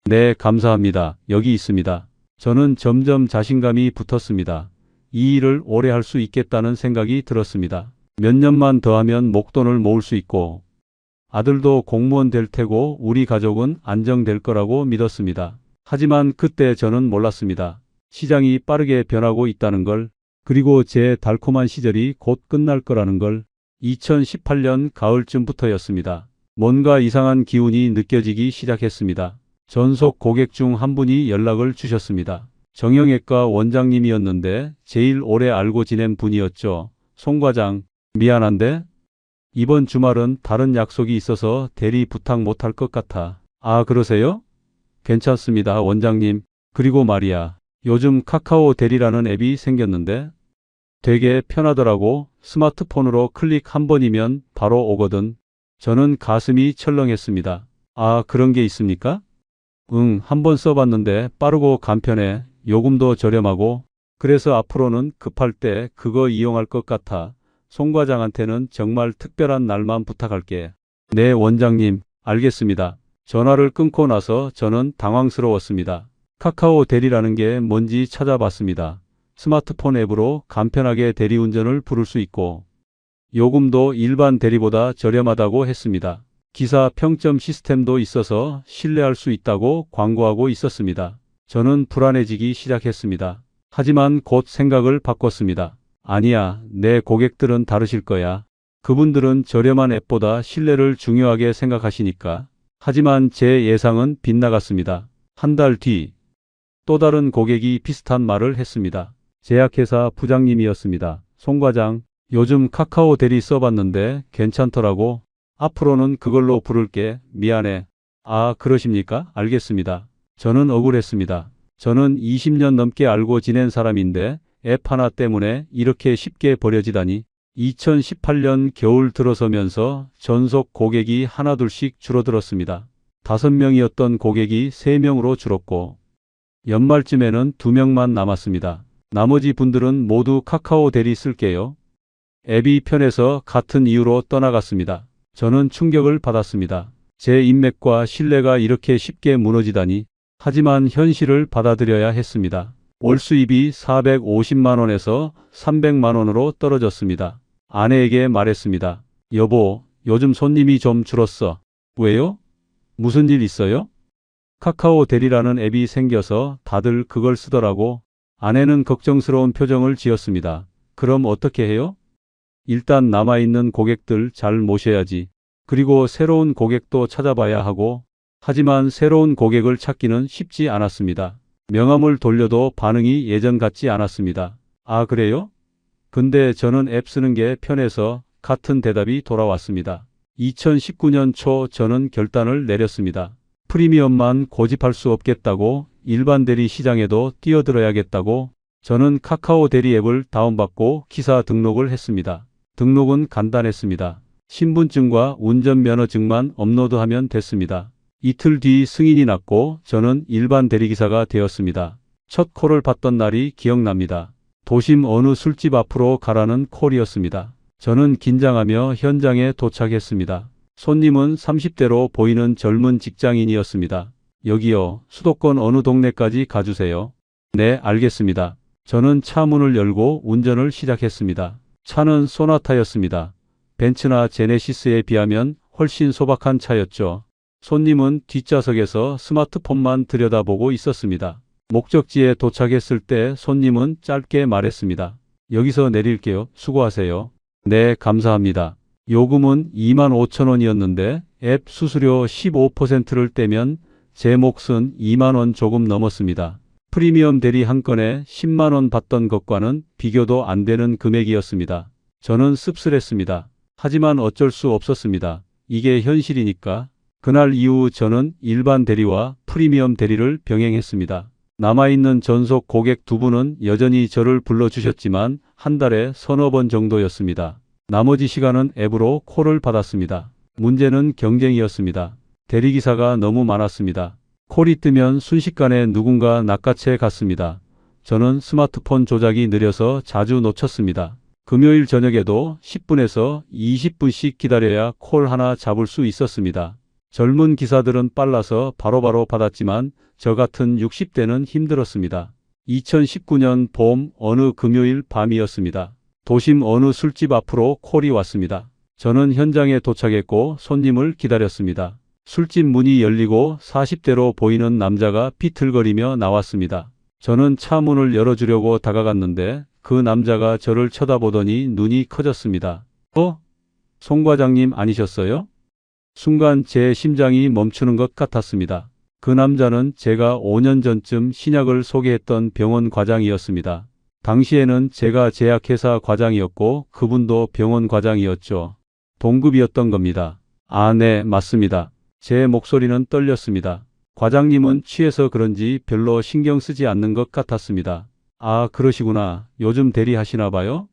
네, 감사합니다. 여기 있습니다. 저는 점점 자신감이 붙었습니다. 이 일을 오래 할 수 있겠다는 생각이 들었습니다. 몇 년만 더 하면 목돈을 모을 수 있고 아들도 공무원 될 테고 우리 가족은 안정될 거라고 믿었습니다. 하지만 그때 저는 몰랐습니다. 시장이 빠르게 변하고 있다는 걸, 그리고 제 달콤한 시절이 곧 끝날 거라는 걸. 2018년 가을쯤부터였습니다. 뭔가 이상한 기운이 느껴지기 시작했습니다. 전속 고객 중 한 분이 연락을 주셨습니다. 정형외과 원장님이었는데 제일 오래 알고 지낸 분이었죠. 송 과장, 미안한데 이번 주말은 다른 약속이 있어서 대리 부탁 못할 것 같아. 아, 그러세요? 괜찮습니다, 원장님. 그리고 말이야. 요즘 카카오 대리라는 앱이 생겼는데 되게 편하더라고. 스마트폰으로 클릭 한 번이면 바로 오거든. 저는 가슴이 철렁했습니다. 아, 그런 게 있습니까? 응, 한번 써봤는데 빠르고 간편해. 요금도 저렴하고. 그래서 앞으로는 급할 때 그거 이용할 것 같아. 송 과장한테는 정말 특별한 날만 부탁할게. 네, 원장님. 알겠습니다. 전화를 끊고 나서 저는 당황스러웠습니다. 카카오 대리라는 게 뭔지 찾아봤습니다. 스마트폰 앱으로 간편하게 대리운전을 부를 수 있고 요금도 일반 대리보다 저렴하다고 했습니다. 기사 평점 시스템도 있어서 신뢰할 수 있다고 광고하고 있었습니다. 저는 불안해지기 시작했습니다. 하지만 곧 생각을 바꿨습니다. 아니야, 내 고객들은 다르실 거야. 그분들은 저렴한 앱보다 신뢰를 중요하게 생각하시니까. 하지만 제 예상은 빗나갔습니다. 한 달 뒤, 또 다른 고객이 비슷한 말을 했습니다. 제약회사 부장님이었습니다. 송 과장, 요즘 카카오 대리 써봤는데 괜찮더라고. 앞으로는 그걸로 부를게. 미안해. 아, 그러십니까? 알겠습니다. 저는 억울했습니다. 저는 20년 넘게 알고 지낸 사람인데 앱 하나 때문에 이렇게 쉽게 버려지다니. 2018년 겨울 들어서면서 전속 고객이 하나둘씩 줄어들었습니다. 5명이었던 고객이 3명으로 줄었고 연말쯤에는 2명만 남았습니다. 나머지 분들은 모두 카카오 대리 쓸게요. 앱이 편해서 같은 이유로 떠나갔습니다. 저는 충격을 받았습니다. 제 인맥과 신뢰가 이렇게 쉽게 무너지다니. 하지만 현실을 받아들여야 했습니다. 월 수입이 450만 원에서 300만 원으로 떨어졌습니다. 아내에게 말했습니다. 여보, 요즘 손님이 좀 줄었어. 왜요? 무슨 일 있어요? 카카오 대리라는 앱이 생겨서 다들 그걸 쓰더라고. 아내는 걱정스러운 표정을 지었습니다. 그럼 어떻게 해요? 일단 남아있는 고객들 잘 모셔야지. 그리고 새로운 고객도 찾아봐야 하고. 하지만 새로운 고객을 찾기는 쉽지 않았습니다. 명함을 돌려도 반응이 예전 같지 않았습니다. 아, 그래요? 근데 저는 앱 쓰는 게 편해서 같은 대답이 돌아왔습니다. 2019년 초 저는 결단을 내렸습니다. 프리미엄만 고집할 수 없겠다고, 일반 대리 시장에도 뛰어들어야겠다고. 저는 카카오 대리 앱을 다운받고 기사 등록을 했습니다. 등록은 간단했습니다. 신분증과 운전면허증만 업로드하면 됐습니다. 이틀 뒤 승인이 났고 저는 일반 대리기사가 되었습니다. 첫 콜을 받던 날이 기억납니다. 도심 어느 술집 앞으로 가라는 콜이었습니다. 저는 긴장하며 현장에 도착했습니다. 손님은 30대로 보이는 젊은 직장인이었습니다. 여기요, 수도권 어느 동네까지 가주세요. 네, 알겠습니다. 저는 차 문을 열고 운전을 시작했습니다. 차는 소나타였습니다. 벤츠나 제네시스에 비하면 훨씬 소박한 차였죠. 손님은 뒷좌석에서 스마트폰만 들여다보고 있었습니다. 목적지에 도착했을 때 손님은 짧게 말했습니다. 여기서 내릴게요. 수고하세요. 네, 감사합니다. 요금은 25,000원이었는데 앱 수수료 15%를 떼면 제 몫은 2만 원 조금 넘었습니다. 프리미엄 대리 한 건에 10만 원 받던 것과는 비교도 안 되는 금액이었습니다. 저는 씁쓸했습니다. 하지만 어쩔 수 없었습니다. 이게 현실이니까. 그날 이후 저는 일반 대리와 프리미엄 대리를 병행했습니다. 남아있는 전속 고객 2분은 여전히 저를 불러주셨지만 한 달에 서너 번 정도였습니다. 나머지 시간은 앱으로 콜을 받았습니다. 문제는 경쟁이었습니다. 대리기사가 너무 많았습니다. 콜이 뜨면 순식간에 누군가 낚아채 갔습니다. 저는 스마트폰 조작이 느려서 자주 놓쳤습니다. 금요일 저녁에도 10분에서 20분씩 기다려야 콜 하나 잡을 수 있었습니다. 젊은 기사들은 빨라서 바로바로 받았지만 저 같은 60대는 힘들었습니다. 2019년 봄 어느 금요일 밤이었습니다. 도심 어느 술집 앞으로 콜이 왔습니다. 저는 현장에 도착했고 손님을 기다렸습니다. 술집 문이 열리고 40대로 보이는 남자가 비틀거리며 나왔습니다. 저는 차 문을 열어주려고 다가갔는데 그 남자가 저를 쳐다보더니 눈이 커졌습니다. 송 과장님 아니셨어요? 순간 제 심장이 멈추는 것 같았습니다. 그 남자는 제가 5년 전쯤 신약을 소개했던 병원 과장이었습니다. 당시에는 제가 제약회사 과장이었고 그분도 병원 과장이었죠. 동급이었던 겁니다. 아, 네, 맞습니다. 제 목소리는 떨렸습니다. 과장님은 취해서 그런지 별로 신경 쓰지 않는 것 같았습니다. 아, 그러시구나. 요즘 대리하시나 봐요?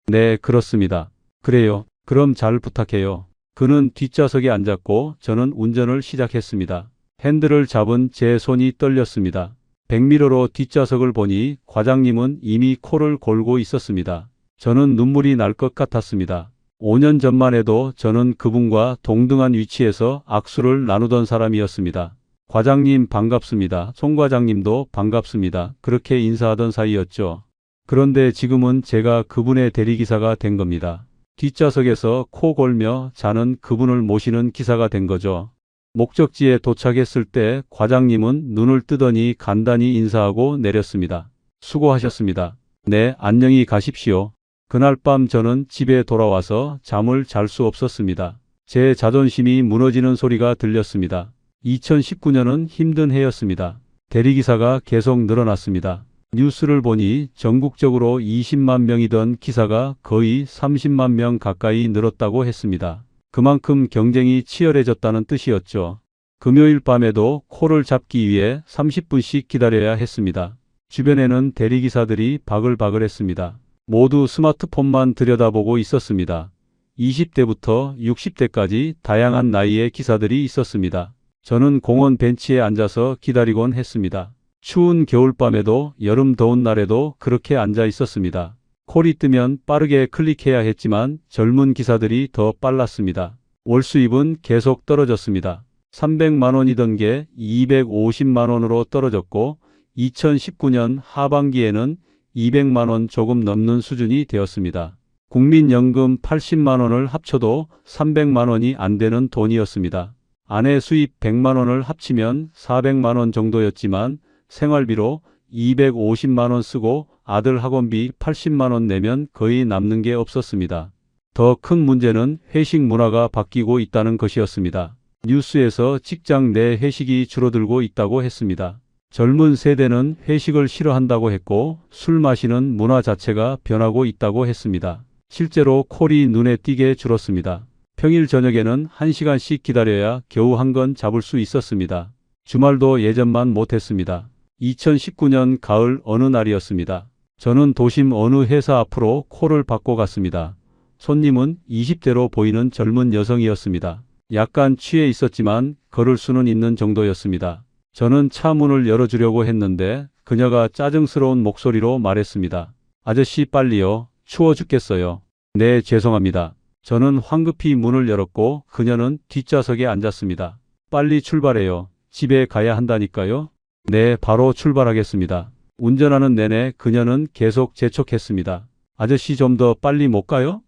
네, 그렇습니다. 그래요. 그럼 잘 부탁해요. 그는 뒷좌석에 앉았고 저는 운전을 시작했습니다. 핸들을 잡은 제 손이 떨렸습니다. 백미러로 뒷좌석을 보니 과장님은 이미 코를 골고 있었습니다. 저는 눈물이 날 것 같았습니다. 5년 전만 해도 저는 그분과 동등한 위치에서 악수를 나누던 사람이었습니다. 과장님 반갑습니다. 송 과장님도 반갑습니다. 그렇게 인사하던 사이였죠. 그런데 지금은 제가 그분의 대리기사가 된 겁니다. 뒷좌석에서 코 골며 자는 그분을 모시는 기사가 된 거죠. 목적지에 도착했을 때 과장님은 눈을 뜨더니 간단히 인사하고 내렸습니다. 수고하셨습니다. 네, 안녕히 가십시오. 그날 밤 저는 집에 돌아와서 잠을 잘 수 없었습니다. 제 자존심이 무너지는 소리가 들렸습니다. 2019년은 힘든 해였습니다. 대리기사가 계속 늘어났습니다. 뉴스를 보니 전국적으로 20만 명이던 기사가 거의 30만 명 가까이 늘었다고 했습니다. 그만큼 경쟁이 치열해졌다는 뜻이었죠. 금요일 밤에도 코를 잡기 위해 30분씩 기다려야 했습니다. 주변에는 대리기사들이 바글바글했습니다. 모두 스마트폰만 들여다보고 있었습니다. 20대부터 60대까지 다양한 나이의 기사들이 있었습니다. 저는 공원 벤치에 앉아서 기다리곤 했습니다. 추운 겨울밤에도 여름 더운 날에도 그렇게 앉아 있었습니다. 콜이 뜨면 빠르게 클릭해야 했지만 젊은 기사들이 더 빨랐습니다. 월 수입은 계속 떨어졌습니다. 300만 원이던 게 250만 원으로 떨어졌고 2019년 하반기에는 200만 원 조금 넘는 수준이 되었습니다. 국민연금 80만 원을 합쳐도 300만 원이 안 되는 돈이었습니다. 아내 수입 100만 원을 합치면 400만 원 정도였지만 생활비로 250만 원 쓰고 아들 학원비 80만 원 내면 거의 남는 게 없었습니다. 더 큰 문제는 회식 문화가 바뀌고 있다는 것이었습니다. 뉴스에서 직장 내 회식이 줄어들고 있다고 했습니다. 젊은 세대는 회식을 싫어한다고 했고 술 마시는 문화 자체가 변하고 있다고 했습니다. 실제로 콜이 눈에 띄게 줄었습니다. 평일 저녁에는 1시간씩 기다려야 겨우 한 건 잡을 수 있었습니다. 주말도 예전만 못했습니다. 2019년 가을 어느 날이었습니다. 저는 도심 어느 회사 앞으로 콜을 받고 갔습니다. 손님은 20대로 보이는 젊은 여성이었습니다. 약간 취해 있었지만 걸을 수는 있는 정도였습니다. 저는 차 문을 열어주려고 했는데 그녀가 짜증스러운 목소리로 말했습니다. 아저씨 빨리요. 추워 죽겠어요. 네, 죄송합니다. 저는 황급히 문을 열었고 그녀는 뒷좌석에 앉았습니다. 빨리 출발해요. 집에 가야 한다니까요. 네, 바로 출발하겠습니다. 운전하는 내내 그녀는 계속 재촉했습니다. 아저씨 좀 더 빨리 못 가요?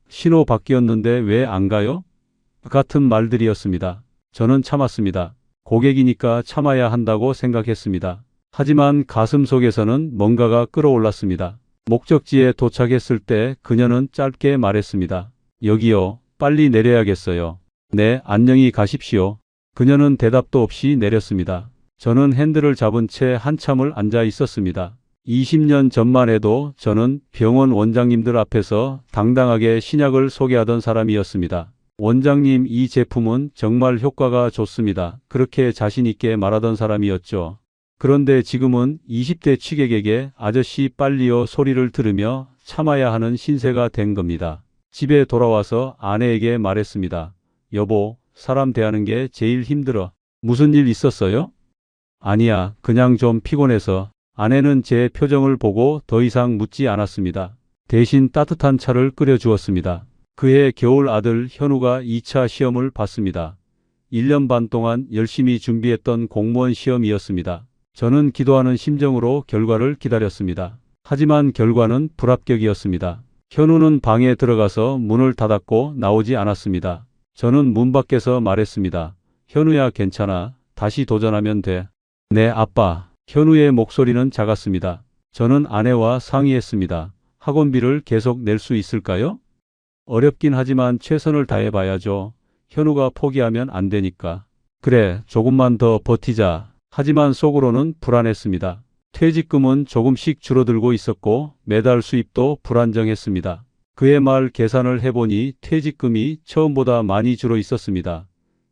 신호 바뀌었는데 왜 안 가요? 같은 말들이었습니다. 저는 참았습니다. 고객이니까 참아야 한다고 생각했습니다. 하지만 가슴 속에서는 뭔가가 끌어올랐습니다. 목적지에 도착했을 때 그녀는 짧게 말했습니다. 여기요. 빨리 내려야겠어요. 네, 안녕히 가십시오. 그녀는 대답도 없이 내렸습니다. 저는 핸들을 잡은 채 한참을 앉아 있었습니다. 20년 전만 해도 저는 병원 원장님들 앞에서 당당하게 신약을 소개하던 사람이었습니다. 원장님, 이 제품은 정말 효과가 좋습니다. 그렇게 자신 있게 말하던 사람이었죠. 그런데 지금은 20대 취객에게 아저씨 빨리요 소리를 들으며 참아야 하는 신세가 된 겁니다. 집에 돌아와서 아내에게 말했습니다. 여보, 사람 대하는 게 제일 힘들어. 무슨 일 있었어요? 아니야, 그냥 좀 피곤해서. 아내는 제 표정을 보고 더 이상 묻지 않았습니다. 대신 따뜻한 차를 끓여주었습니다. 그해 겨울 아들 현우가 2차 시험을 봤습니다. 1년 반 동안 열심히 준비했던 공무원 시험이었습니다. 저는 기도하는 심정으로 결과를 기다렸습니다. 하지만 결과는 불합격이었습니다. 현우는 방에 들어가서 문을 닫았고 나오지 않았습니다. 저는 문 밖에서 말했습니다. 현우야, 괜찮아. 다시 도전하면 돼. 네, 아빠. 현우의 목소리는 작았습니다. 저는 아내와 상의했습니다. 학원비를 계속 낼 수 있을까요? 어렵긴 하지만 최선을 다해봐야죠. 현우가 포기하면 안 되니까. 그래, 조금만 더 버티자. 하지만 속으로는 불안했습니다. 퇴직금은 조금씩 줄어들고 있었고 매달 수입도 불안정했습니다. 그의 말 계산을 해보니 퇴직금이 처음보다 많이 줄어 있었습니다.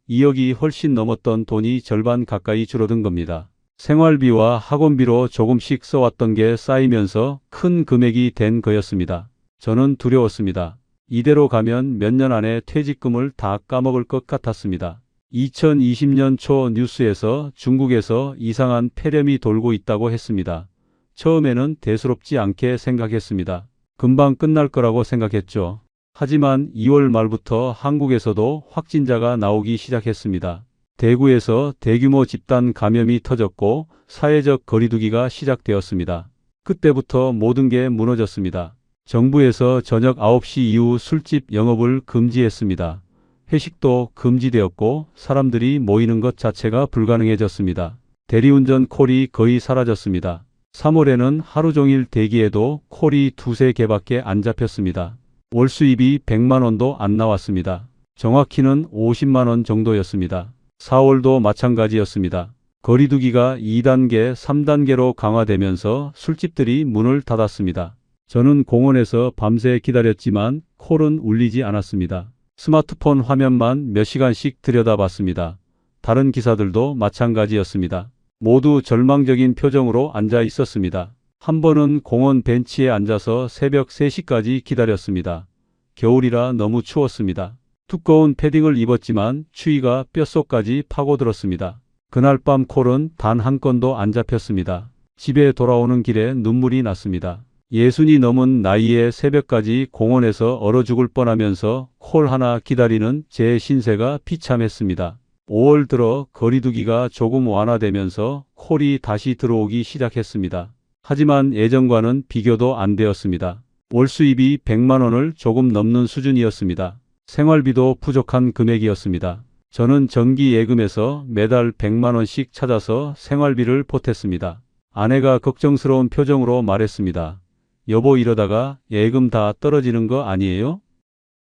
2억이 훨씬 넘었던 돈이 절반 가까이 줄어든 겁니다. 생활비와 학원비로 조금씩 써왔던 게 쌓이면서 큰 금액이 된 거였습니다. 저는 두려웠습니다. 이대로 가면 몇 년 안에 퇴직금을 다 까먹을 것 같았습니다. 2020년 초 뉴스에서 중국에서 이상한 폐렴이 돌고 있다고 했습니다. 처음에는 대수롭지 않게 생각했습니다. 금방 끝날 거라고 생각했죠. 하지만 2월 말부터 한국에서도 확진자가 나오기 시작했습니다. 대구에서 대규모 집단 감염이 터졌고 사회적 거리두기가 시작되었습니다. 그때부터 모든 게 무너졌습니다. 정부에서 저녁 9시 이후 술집 영업을 금지했습니다. 회식도 금지되었고 사람들이 모이는 것 자체가 불가능해졌습니다. 대리운전 콜이 거의 사라졌습니다. 3월에는 하루 종일 대기해도 콜이 두세 개밖에 안 잡혔습니다. 월 수입이 100만 원도 안 나왔습니다. 정확히는 50만 원 정도였습니다. 4월도 마찬가지였습니다. 거리두기가 2단계, 3단계로 강화되면서 술집들이 문을 닫았습니다. 저는 공원에서 밤새 기다렸지만 콜은 울리지 않았습니다. 스마트폰 화면만 몇 시간씩 들여다봤습니다. 다른 기사들도 마찬가지였습니다. 모두 절망적인 표정으로 앉아 있었습니다. 한 번은 공원 벤치에 앉아서 새벽 3시까지 기다렸습니다. 겨울이라 너무 추웠습니다. 두꺼운 패딩을 입었지만 추위가 뼛속까지 파고들었습니다. 그날 밤 콜은 단 한 건도 안 잡혔습니다. 집에 돌아오는 길에 눈물이 났습니다. 60이 넘은 나이에 새벽까지 공원에서 얼어 죽을 뻔하면서 콜 하나 기다리는 제 신세가 비참했습니다. 5월 들어 거리두기가 조금 완화되면서 콜이 다시 들어오기 시작했습니다. 하지만 예전과는 비교도 안 되었습니다. 월 수입이 100만 원을 조금 넘는 수준이었습니다. 생활비도 부족한 금액이었습니다. 저는 정기 예금에서 매달 100만 원씩 찾아서 생활비를 보탰습니다. 아내가 걱정스러운 표정으로 말했습니다. 여보, 이러다가 예금 다 떨어지는 거 아니에요?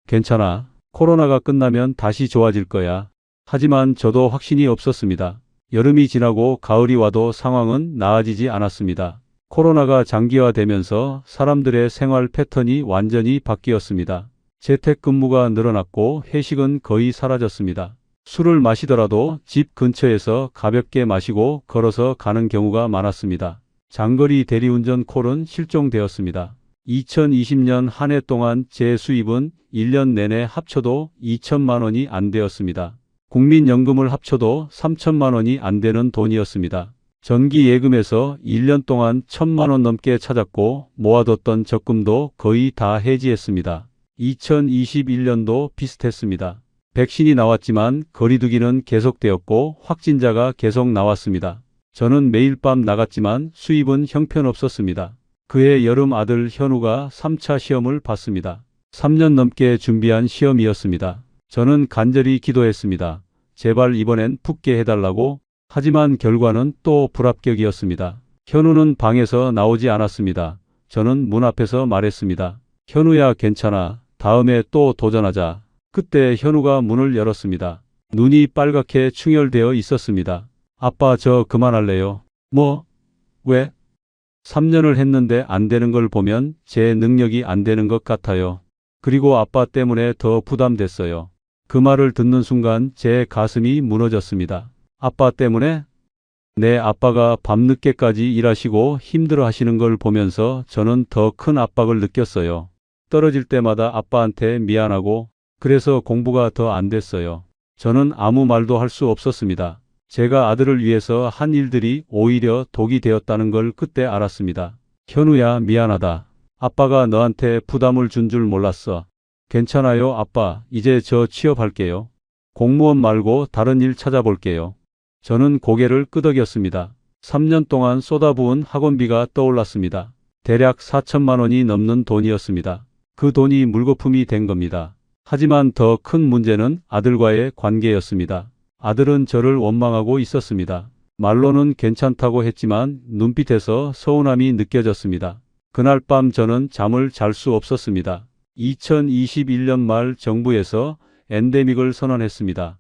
괜찮아. 코로나가 끝나면 다시 좋아질 거야. 하지만 저도 확신이 없었습니다. 여름이 지나고 가을이 와도 상황은 나아지지 않았습니다. 코로나가 장기화되면서 사람들의 생활 패턴이 완전히 바뀌었습니다. 재택근무가 늘어났고 회식은 거의 사라졌습니다. 술을 마시더라도 집 근처에서 가볍게 마시고 걸어서 가는 경우가 많았습니다. 장거리 대리운전 콜은 실종되었습니다. 2020년 한 해 동안 제 수입은 1년 내내 합쳐도 2천만 원이 안 되었습니다. 국민연금을 합쳐도 3천만 원이 안 되는 돈이었습니다. 정기 예금에서 1년 동안 1,000만 원 넘게 찾았고 모아뒀던 적금도 거의 다 해지했습니다. 2021년도 비슷했습니다. 백신이 나왔지만 거리두기는 계속되었고 확진자가 계속 나왔습니다. 저는 매일 밤 나갔지만 수입은 형편없었습니다. 그해 여름 아들 현우가 3차 시험을 봤습니다. 3년 넘게 준비한 시험이었습니다. 저는 간절히 기도했습니다. 제발 이번엔 붙게 해달라고. 하지만 결과는 또 불합격이었습니다. 현우는 방에서 나오지 않았습니다. 저는 문 앞에서 말했습니다. 현우야, 괜찮아. 다음에 또 도전하자. 그때 현우가 문을 열었습니다. 눈이 빨갛게 충혈되어 있었습니다. 아빠, 저 그만할래요. 뭐? 왜? 3년을 했는데 안 되는 걸 보면 제 능력이 안 되는 것 같아요. 그리고 아빠 때문에 더 부담됐어요. 그 말을 듣는 순간 제 가슴이 무너졌습니다. 아빠 때문에? 네, 아빠가 밤늦게까지 일하시고 힘들어 하시는 걸 보면서 저는 더 큰 압박을 느꼈어요. 떨어질 때마다 아빠한테 미안하고 그래서 공부가 더 안 됐어요. 저는 아무 말도 할 수 없었습니다. 제가 아들을 위해서 한 일들이 오히려 독이 되었다는 걸 그때 알았습니다. 현우야, 미안하다. 아빠가 너한테 부담을 준 줄 몰랐어. 괜찮아요, 아빠. 이제 저 취업할게요. 공무원 말고 다른 일 찾아볼게요. 저는 고개를 끄덕였습니다. 3년 동안 쏟아부은 학원비가 떠올랐습니다. 대략 4천만 원이 넘는 돈이었습니다. 그 돈이 물거품이 된 겁니다. 하지만 더 큰 문제는 아들과의 관계였습니다. 아들은 저를 원망하고 있었습니다. 말로는 괜찮다고 했지만 눈빛에서 서운함이 느껴졌습니다. 그날 밤 저는 잠을 잘 수 없었습니다. 2021년 말 정부에서 엔데믹을 선언했습니다.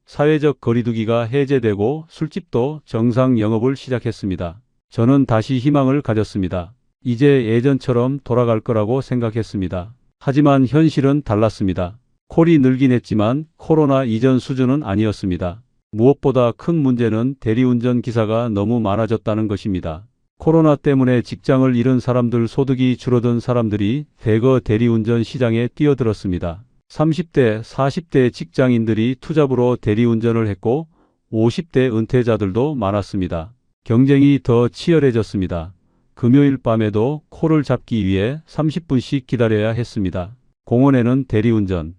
사회적 거리두기가 해제되고 술집도 정상 영업을 시작했습니다. 저는 다시 희망을 가졌습니다. 이제 예전처럼 돌아갈 거라고 생각했습니다. 하지만 현실은 달랐습니다. 콜이 늘긴 했지만 코로나 이전 수준은 아니었습니다. 무엇보다 큰 문제는 대리운전 기사가 너무 많아졌다는 것입니다. 코로나 때문에 직장을 잃은 사람들, 소득이 줄어든 사람들이 대거 대리운전 시장에 뛰어들었습니다. 30대, 40대 직장인들이 투잡으로 대리운전을 했고 50대 은퇴자들도 많았습니다. 경쟁이 더 치열해졌습니다. 금요일 밤에도 콜을 잡기 위해 30분씩 기다려야 했습니다. 공원에는 대리운전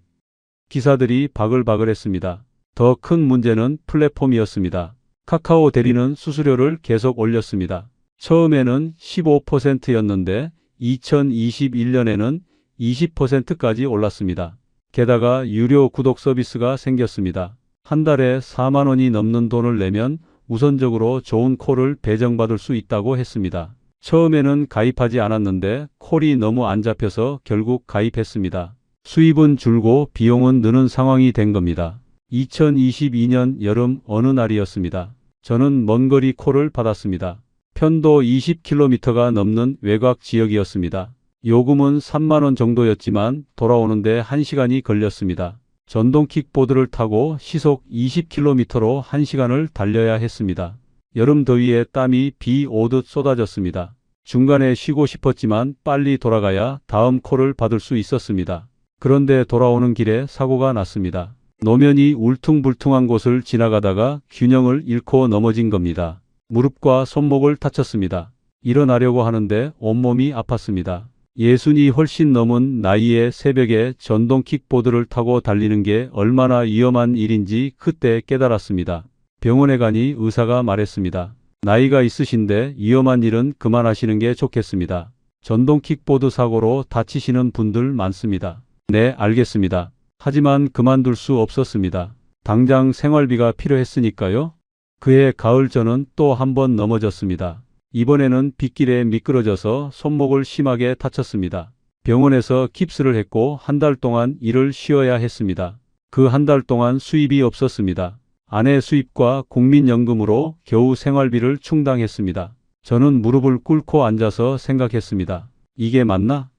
기사들이 바글바글했습니다. 더 큰 문제는 플랫폼이었습니다. 카카오 대리는 수수료를 계속 올렸습니다. 처음에는 15%였는데 2021년에는 20%까지 올랐습니다. 게다가 유료 구독 서비스가 생겼습니다. 한 달에 4만 원이 넘는 돈을 내면 우선적으로 좋은 콜을 배정받을 수 있다고 했습니다. 처음에는 가입하지 않았는데 콜이 너무 안 잡혀서 결국 가입했습니다. 수입은 줄고 비용은 느는 상황이 된 겁니다. 2022년 여름 어느 날이었습니다. 저는 먼 거리 콜을 받았습니다. 편도 20km가 넘는 외곽 지역이었습니다. 요금은 3만 원 정도였지만 돌아오는데 1시간이 걸렸습니다. 전동 킥보드를 타고 시속 20km로 1시간을 달려야 했습니다. 여름 더위에 땀이 비 오듯 쏟아졌습니다. 중간에 쉬고 싶었지만 빨리 돌아가야 다음 콜을 받을 수 있었습니다. 그런데 돌아오는 길에 사고가 났습니다. 노면이 울퉁불퉁한 곳을 지나가다가 균형을 잃고 넘어진 겁니다. 무릎과 손목을 다쳤습니다. 일어나려고 하는데 온몸이 아팠습니다. 60이 훨씬 넘은 나이에 새벽에 전동 킥보드를 타고 달리는 게 얼마나 위험한 일인지 그때 깨달았습니다. 병원에 가니 의사가 말했습니다. 나이가 있으신데 위험한 일은 그만하시는 게 좋겠습니다. 전동 킥보드 사고로 다치시는 분들 많습니다. 네, 알겠습니다. 하지만 그만둘 수 없었습니다. 당장 생활비가 필요했으니까요. 그해 가을 저는 또 한 번 넘어졌습니다. 이번에는 빗길에 미끄러져서 손목을 심하게 다쳤습니다. 병원에서 깁스를 했고 한 달 동안 일을 쉬어야 했습니다. 그 한 달 동안 수입이 없었습니다. 아내 수입과 국민연금으로 겨우 생활비를 충당했습니다. 저는 무릎을 꿇고 앉아서 생각했습니다. 이게 맞나?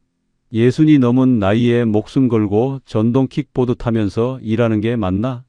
60이 넘은 나이에 목숨 걸고 전동 킥보드 타면서 일하는 게 맞나?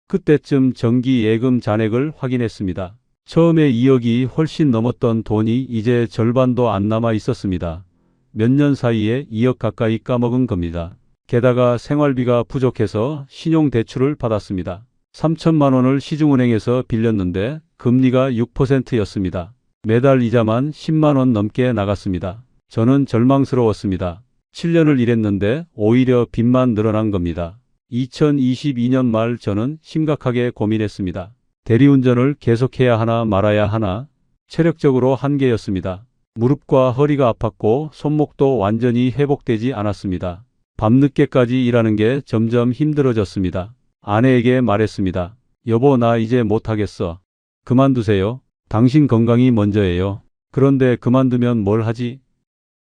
그때쯤 정기 예금 잔액을 확인했습니다. 처음에 2억이 훨씬 넘었던 돈이 이제 절반도 안 남아 있었습니다. 몇 년 사이에 2억 가까이 까먹은 겁니다. 게다가 생활비가 부족해서 신용대출을 받았습니다. 3천만 원을 시중은행에서 빌렸는데 금리가 6%였습니다. 매달 이자만 10만 원 넘게 나갔습니다. 저는 절망스러웠습니다. 7년을 일했는데 오히려 빚만 늘어난 겁니다. 2022년 말 저는 심각하게 고민했습니다. 대리운전을 계속해야 하나 말아야 하나 체력적으로 한계였습니다. 무릎과 허리가 아팠고 손목도 완전히 회복되지 않았습니다. 밤늦게까지 일하는 게 점점 힘들어졌습니다. 아내에게 말했습니다. 여보, 나 이제 못하겠어. 그만두세요. 당신 건강이 먼저예요. 그런데 그만두면 뭘 하지?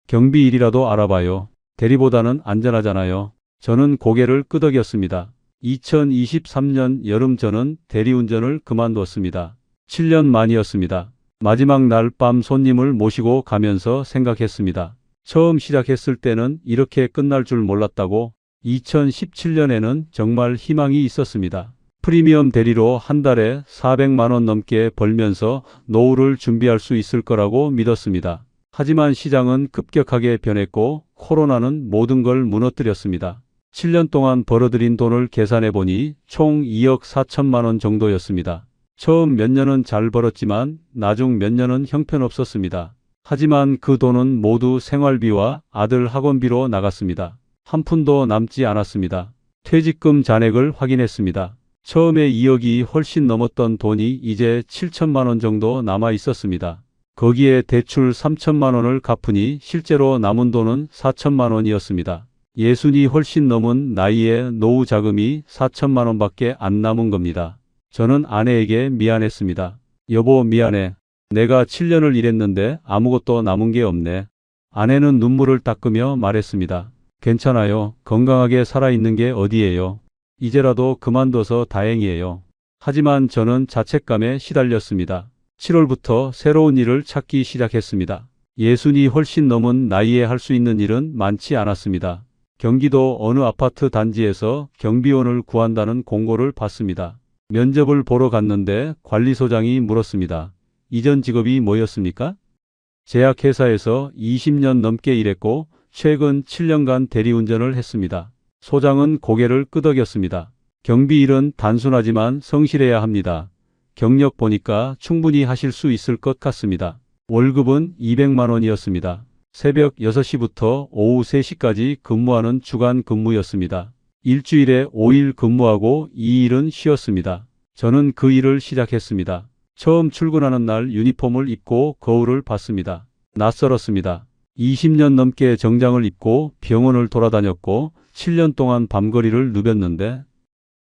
경비 일이라도 알아봐요. 대리보다는 안전하잖아요. 저는 고개를 끄덕였습니다. 2023년 여름 저는 대리운전을 그만두었습니다. 7년 만이었습니다. 마지막 날 밤 손님을 모시고 가면서 생각했습니다. 처음 시작했을 때는 이렇게 끝날 줄 몰랐다고. 2017년에는 정말 희망이 있었습니다. 프리미엄 대리로 한 달에 400만 원 넘게 벌면서 노후를 준비할 수 있을 거라고 믿었습니다. 하지만 시장은 급격하게 변했고 코로나는 모든 걸 무너뜨렸습니다. 7년 동안 벌어들인 돈을 계산해 보니 총 2억 4천만 원 정도였습니다. 처음 몇 년은 잘 벌었지만 나중 몇 년은 형편없었습니다. 하지만 그 돈은 모두 생활비와 아들 학원비로 나갔습니다. 한 푼도 남지 않았습니다. 퇴직금 잔액을 확인했습니다. 처음에 2억이 훨씬 넘었던 돈이 이제 7천만 원 정도 남아 있었습니다. 거기에 대출 3천만 원을 갚으니 실제로 남은 돈은 4천만 원이었습니다. 60이 훨씬 넘은 나이에 노후 자금이 4천만 원밖에 안 남은 겁니다. 저는 아내에게 미안했습니다. 여보, 미안해. 내가 7년을 일했는데 아무것도 남은 게 없네. 아내는 눈물을 닦으며 말했습니다. 괜찮아요. 건강하게 살아있는 게 어디예요. 이제라도 그만둬서 다행이에요. 하지만 저는 자책감에 시달렸습니다. 7월부터 새로운 일을 찾기 시작했습니다. 60이 훨씬 넘은 나이에 할 수 있는 일은 많지 않았습니다. 경기도 어느 아파트 단지에서 경비원을 구한다는 공고를 받습니다. 면접을 보러 갔는데 관리소장이 물었습니다. 이전 직업이 뭐였습니까? 제약회사에서 20년 넘게 일했고 최근 7년간 대리운전을 했습니다. 소장은 고개를 끄덕였습니다. 경비 일은 단순하지만 성실해야 합니다. 경력 보니까 충분히 하실 수 있을 것 같습니다. 월급은 200만 원이었습니다. 새벽 6시부터 오후 3시까지 근무하는 주간 근무였습니다. 일주일에 5일 근무하고 2일은 쉬었습니다. 저는 그 일을 시작했습니다. 처음 출근하는 날 유니폼을 입고 거울을 봤습니다. 낯설었습니다. 20년 넘게 정장을 입고 병원을 돌아다녔고 7년 동안 밤거리를 누볐는데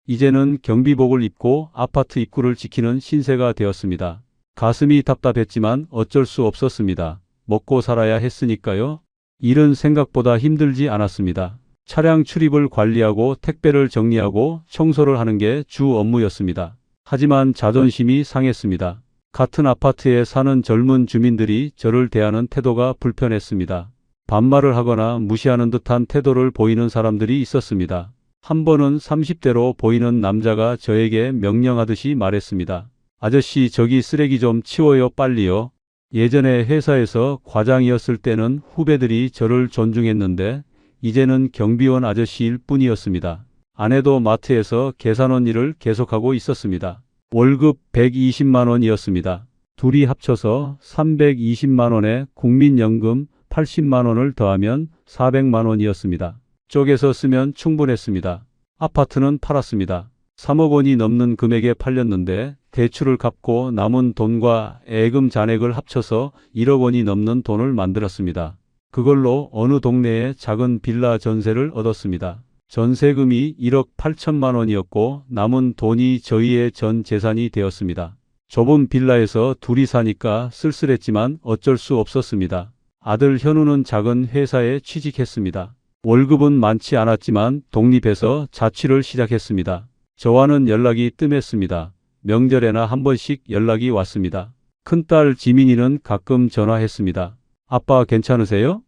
이제는 경비복을 입고 아파트 입구를 지키는 신세가 되었습니다. 가슴이 답답했지만 어쩔 수 없었습니다. 먹고 살아야 했으니까요. 일은 생각보다 힘들지 않았습니다. 차량 출입을 관리하고 택배를 정리하고 청소를 하는 게 주 업무였습니다. 하지만 자존심이 상했습니다. 같은 아파트에 사는 젊은 주민들이 저를 대하는 태도가 불편했습니다. 반말을 하거나 무시하는 듯한 태도를 보이는 사람들이 있었습니다. 한 번은 30대로 보이는 남자가 저에게 명령하듯이 말했습니다. 아저씨, 저기 쓰레기 좀 치워요, 빨리요. 예전에 회사에서 과장이었을 때는 후배들이 저를 존중했는데 이제는 경비원 아저씨일 뿐이었습니다. 아내도 마트에서 계산원 일을 계속하고 있었습니다. 월급 120만 원이었습니다. 둘이 합쳐서 320만 원에 국민연금 80만 원을 더하면 400만 원이었습니다. 쪼개서 쓰면 충분했습니다. 아파트는 팔았습니다. 3억 원이 넘는 금액에 팔렸는데 대출을 갚고 남은 돈과 예금 잔액을 합쳐서 1억 원이 넘는 돈을 만들었습니다. 그걸로 어느 동네에 작은 빌라 전세를 얻었습니다. 전세금이 1억 8천만 원이었고 남은 돈이 저희의 전 재산이 되었습니다. 좁은 빌라에서 둘이 사니까 쓸쓸했지만 어쩔 수 없었습니다. 아들 현우는 작은 회사에 취직했습니다. 월급은 많지 않았지만 독립해서 자취를 시작했습니다. 저와는 연락이 뜸했습니다. 명절에나 한 번씩 연락이 왔습니다. 큰딸 지민이는 가끔 전화했습니다. 아빠 괜찮으세요?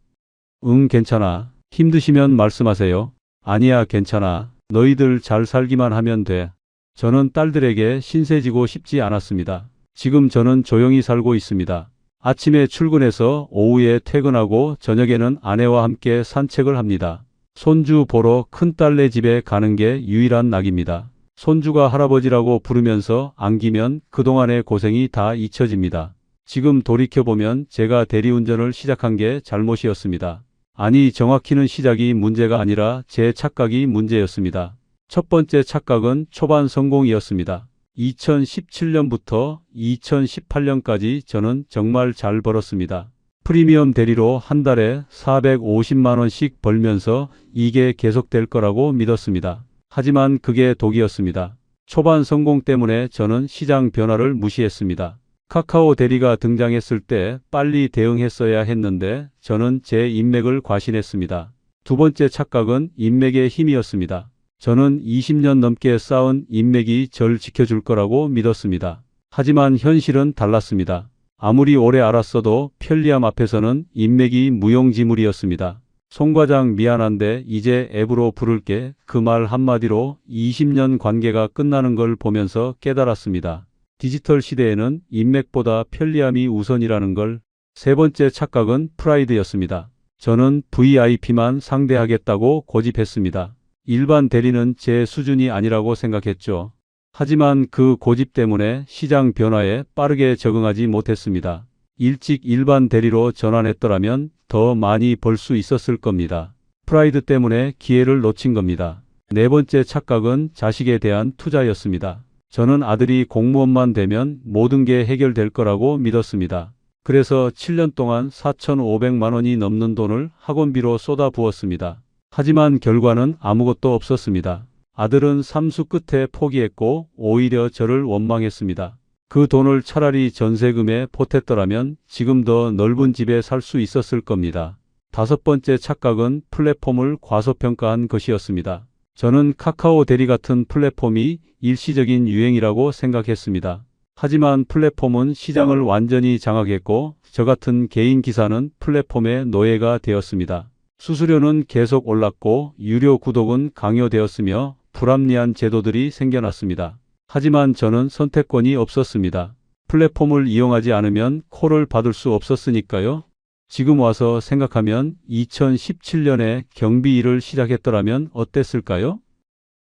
응, 괜찮아. 힘드시면 말씀하세요. 아니야, 괜찮아. 너희들 잘 살기만 하면 돼. 저는 딸들에게 신세지고 싶지 않았습니다. 지금 저는 조용히 살고 있습니다. 아침에 출근해서 오후에 퇴근하고 저녁에는 아내와 함께 산책을 합니다. 손주 보러 큰딸네 집에 가는 게 유일한 낙입니다. 손주가 할아버지라고 부르면서 안기면 그동안의 고생이 다 잊혀집니다. 지금 돌이켜보면 제가 대리운전을 시작한 게 잘못이었습니다. 아니, 정확히는 시작이 문제가 아니라 제 착각이 문제였습니다. 첫 번째 착각은 초반 성공이었습니다. 2017년부터 2018년까지 저는 정말 잘 벌었습니다. 프리미엄 대리로 한 달에 450만 원씩 벌면서 이게 계속될 거라고 믿었습니다. 하지만 그게 독이었습니다. 초반 성공 때문에 저는 시장 변화를 무시했습니다. 카카오 대리가 등장했을 때 빨리 대응했어야 했는데 저는 제 인맥을 과신했습니다. 두 번째 착각은 인맥의 힘이었습니다. 저는 20년 넘게 쌓은 인맥이 절 지켜줄 거라고 믿었습니다. 하지만 현실은 달랐습니다. 아무리 오래 알았어도 편리함 앞에서는 인맥이 무용지물이었습니다. 송 과장 미안한데 이제 앱으로 부를게. 그 말 한마디로 20년 관계가 끝나는 걸 보면서 깨달았습니다. 디지털 시대에는 인맥보다 편리함이 우선이라는 걸. 세 번째 착각은 프라이드였습니다. 저는 VIP만 상대하겠다고 고집했습니다. 일반 대리는 제 수준이 아니라고 생각했죠. 하지만 그 고집 때문에 시장 변화에 빠르게 적응하지 못했습니다. 일찍 일반 대리로 전환했더라면 더 많이 벌 수 있었을 겁니다. 프라이드 때문에 기회를 놓친 겁니다. 네 번째 착각은 자식에 대한 투자였습니다. 저는 아들이 공무원만 되면 모든 게 해결될 거라고 믿었습니다. 그래서 7년 동안 4,500만 원이 넘는 돈을 학원비로 쏟아부었습니다. 하지만 결과는 아무것도 없었습니다. 아들은 삼수 끝에 포기했고 오히려 저를 원망했습니다. 그 돈을 차라리 전세금에 보탰더라면 지금 더 넓은 집에 살 수 있었을 겁니다. 다섯 번째 착각은 플랫폼을 과소평가한 것이었습니다. 저는 카카오 대리 같은 플랫폼이 일시적인 유행이라고 생각했습니다. 하지만 플랫폼은 시장을 완전히 장악했고 저 같은 개인 기사는 플랫폼의 노예가 되었습니다. 수수료는 계속 올랐고 유료 구독은 강요되었으며 불합리한 제도들이 생겨났습니다. 하지만 저는 선택권이 없었습니다. 플랫폼을 이용하지 않으면 콜을 받을 수 없었으니까요. 지금 와서 생각하면 2017년에 경비 일을 시작했더라면 어땠을까요?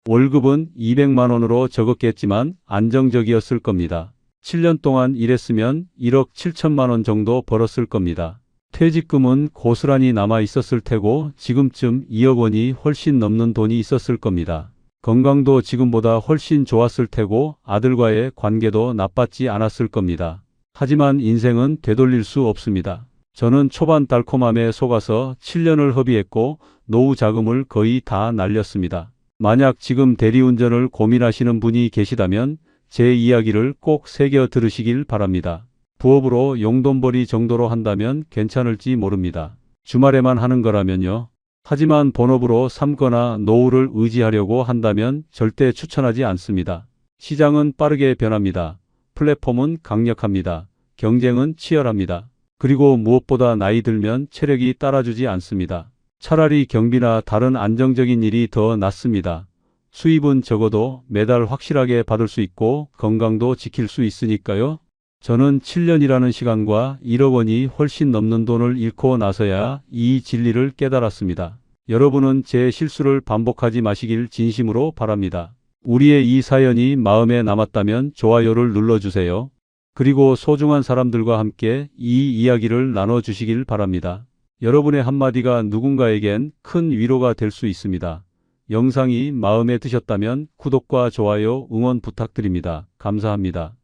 월급은 200만 원으로 적었겠지만 안정적이었을 겁니다. 7년 동안 일했으면 1억 7천만 원 정도 벌었을 겁니다. 퇴직금은 고스란히 남아 있었을 테고 지금쯤 2억 원이 훨씬 넘는 돈이 있었을 겁니다. 건강도 지금보다 훨씬 좋았을 테고 아들과의 관계도 나빴지 않았을 겁니다. 하지만 인생은 되돌릴 수 없습니다. 저는 초반 달콤함에 속아서 7년을 허비했고 노후 자금을 거의 다 날렸습니다. 만약 지금 대리운전을 고민하시는 분이 계시다면 제 이야기를 꼭 새겨 들으시길 바랍니다. 부업으로 용돈벌이 정도로 한다면 괜찮을지 모릅니다. 주말에만 하는 거라면요. 하지만 본업으로 삼거나 노후를 의지하려고 한다면 절대 추천하지 않습니다. 시장은 빠르게 변합니다. 플랫폼은 강력합니다. 경쟁은 치열합니다. 그리고 무엇보다 나이 들면 체력이 따라주지 않습니다. 차라리 경비나 다른 안정적인 일이 더 낫습니다. 수입은 적어도 매달 확실하게 받을 수 있고 건강도 지킬 수 있으니까요. 저는 7년이라는 시간과 1억 원이 훨씬 넘는 돈을 잃고 나서야 이 진리를 깨달았습니다. 여러분은 제 실수를 반복하지 마시길 진심으로 바랍니다. 우리의 이 사연이 마음에 남았다면 좋아요를 눌러주세요. 그리고 소중한 사람들과 함께 이 이야기를 나눠주시길 바랍니다. 여러분의 한마디가 누군가에겐 큰 위로가 될 수 있습니다. 영상이 마음에 드셨다면 구독과 좋아요, 응원 부탁드립니다. 감사합니다.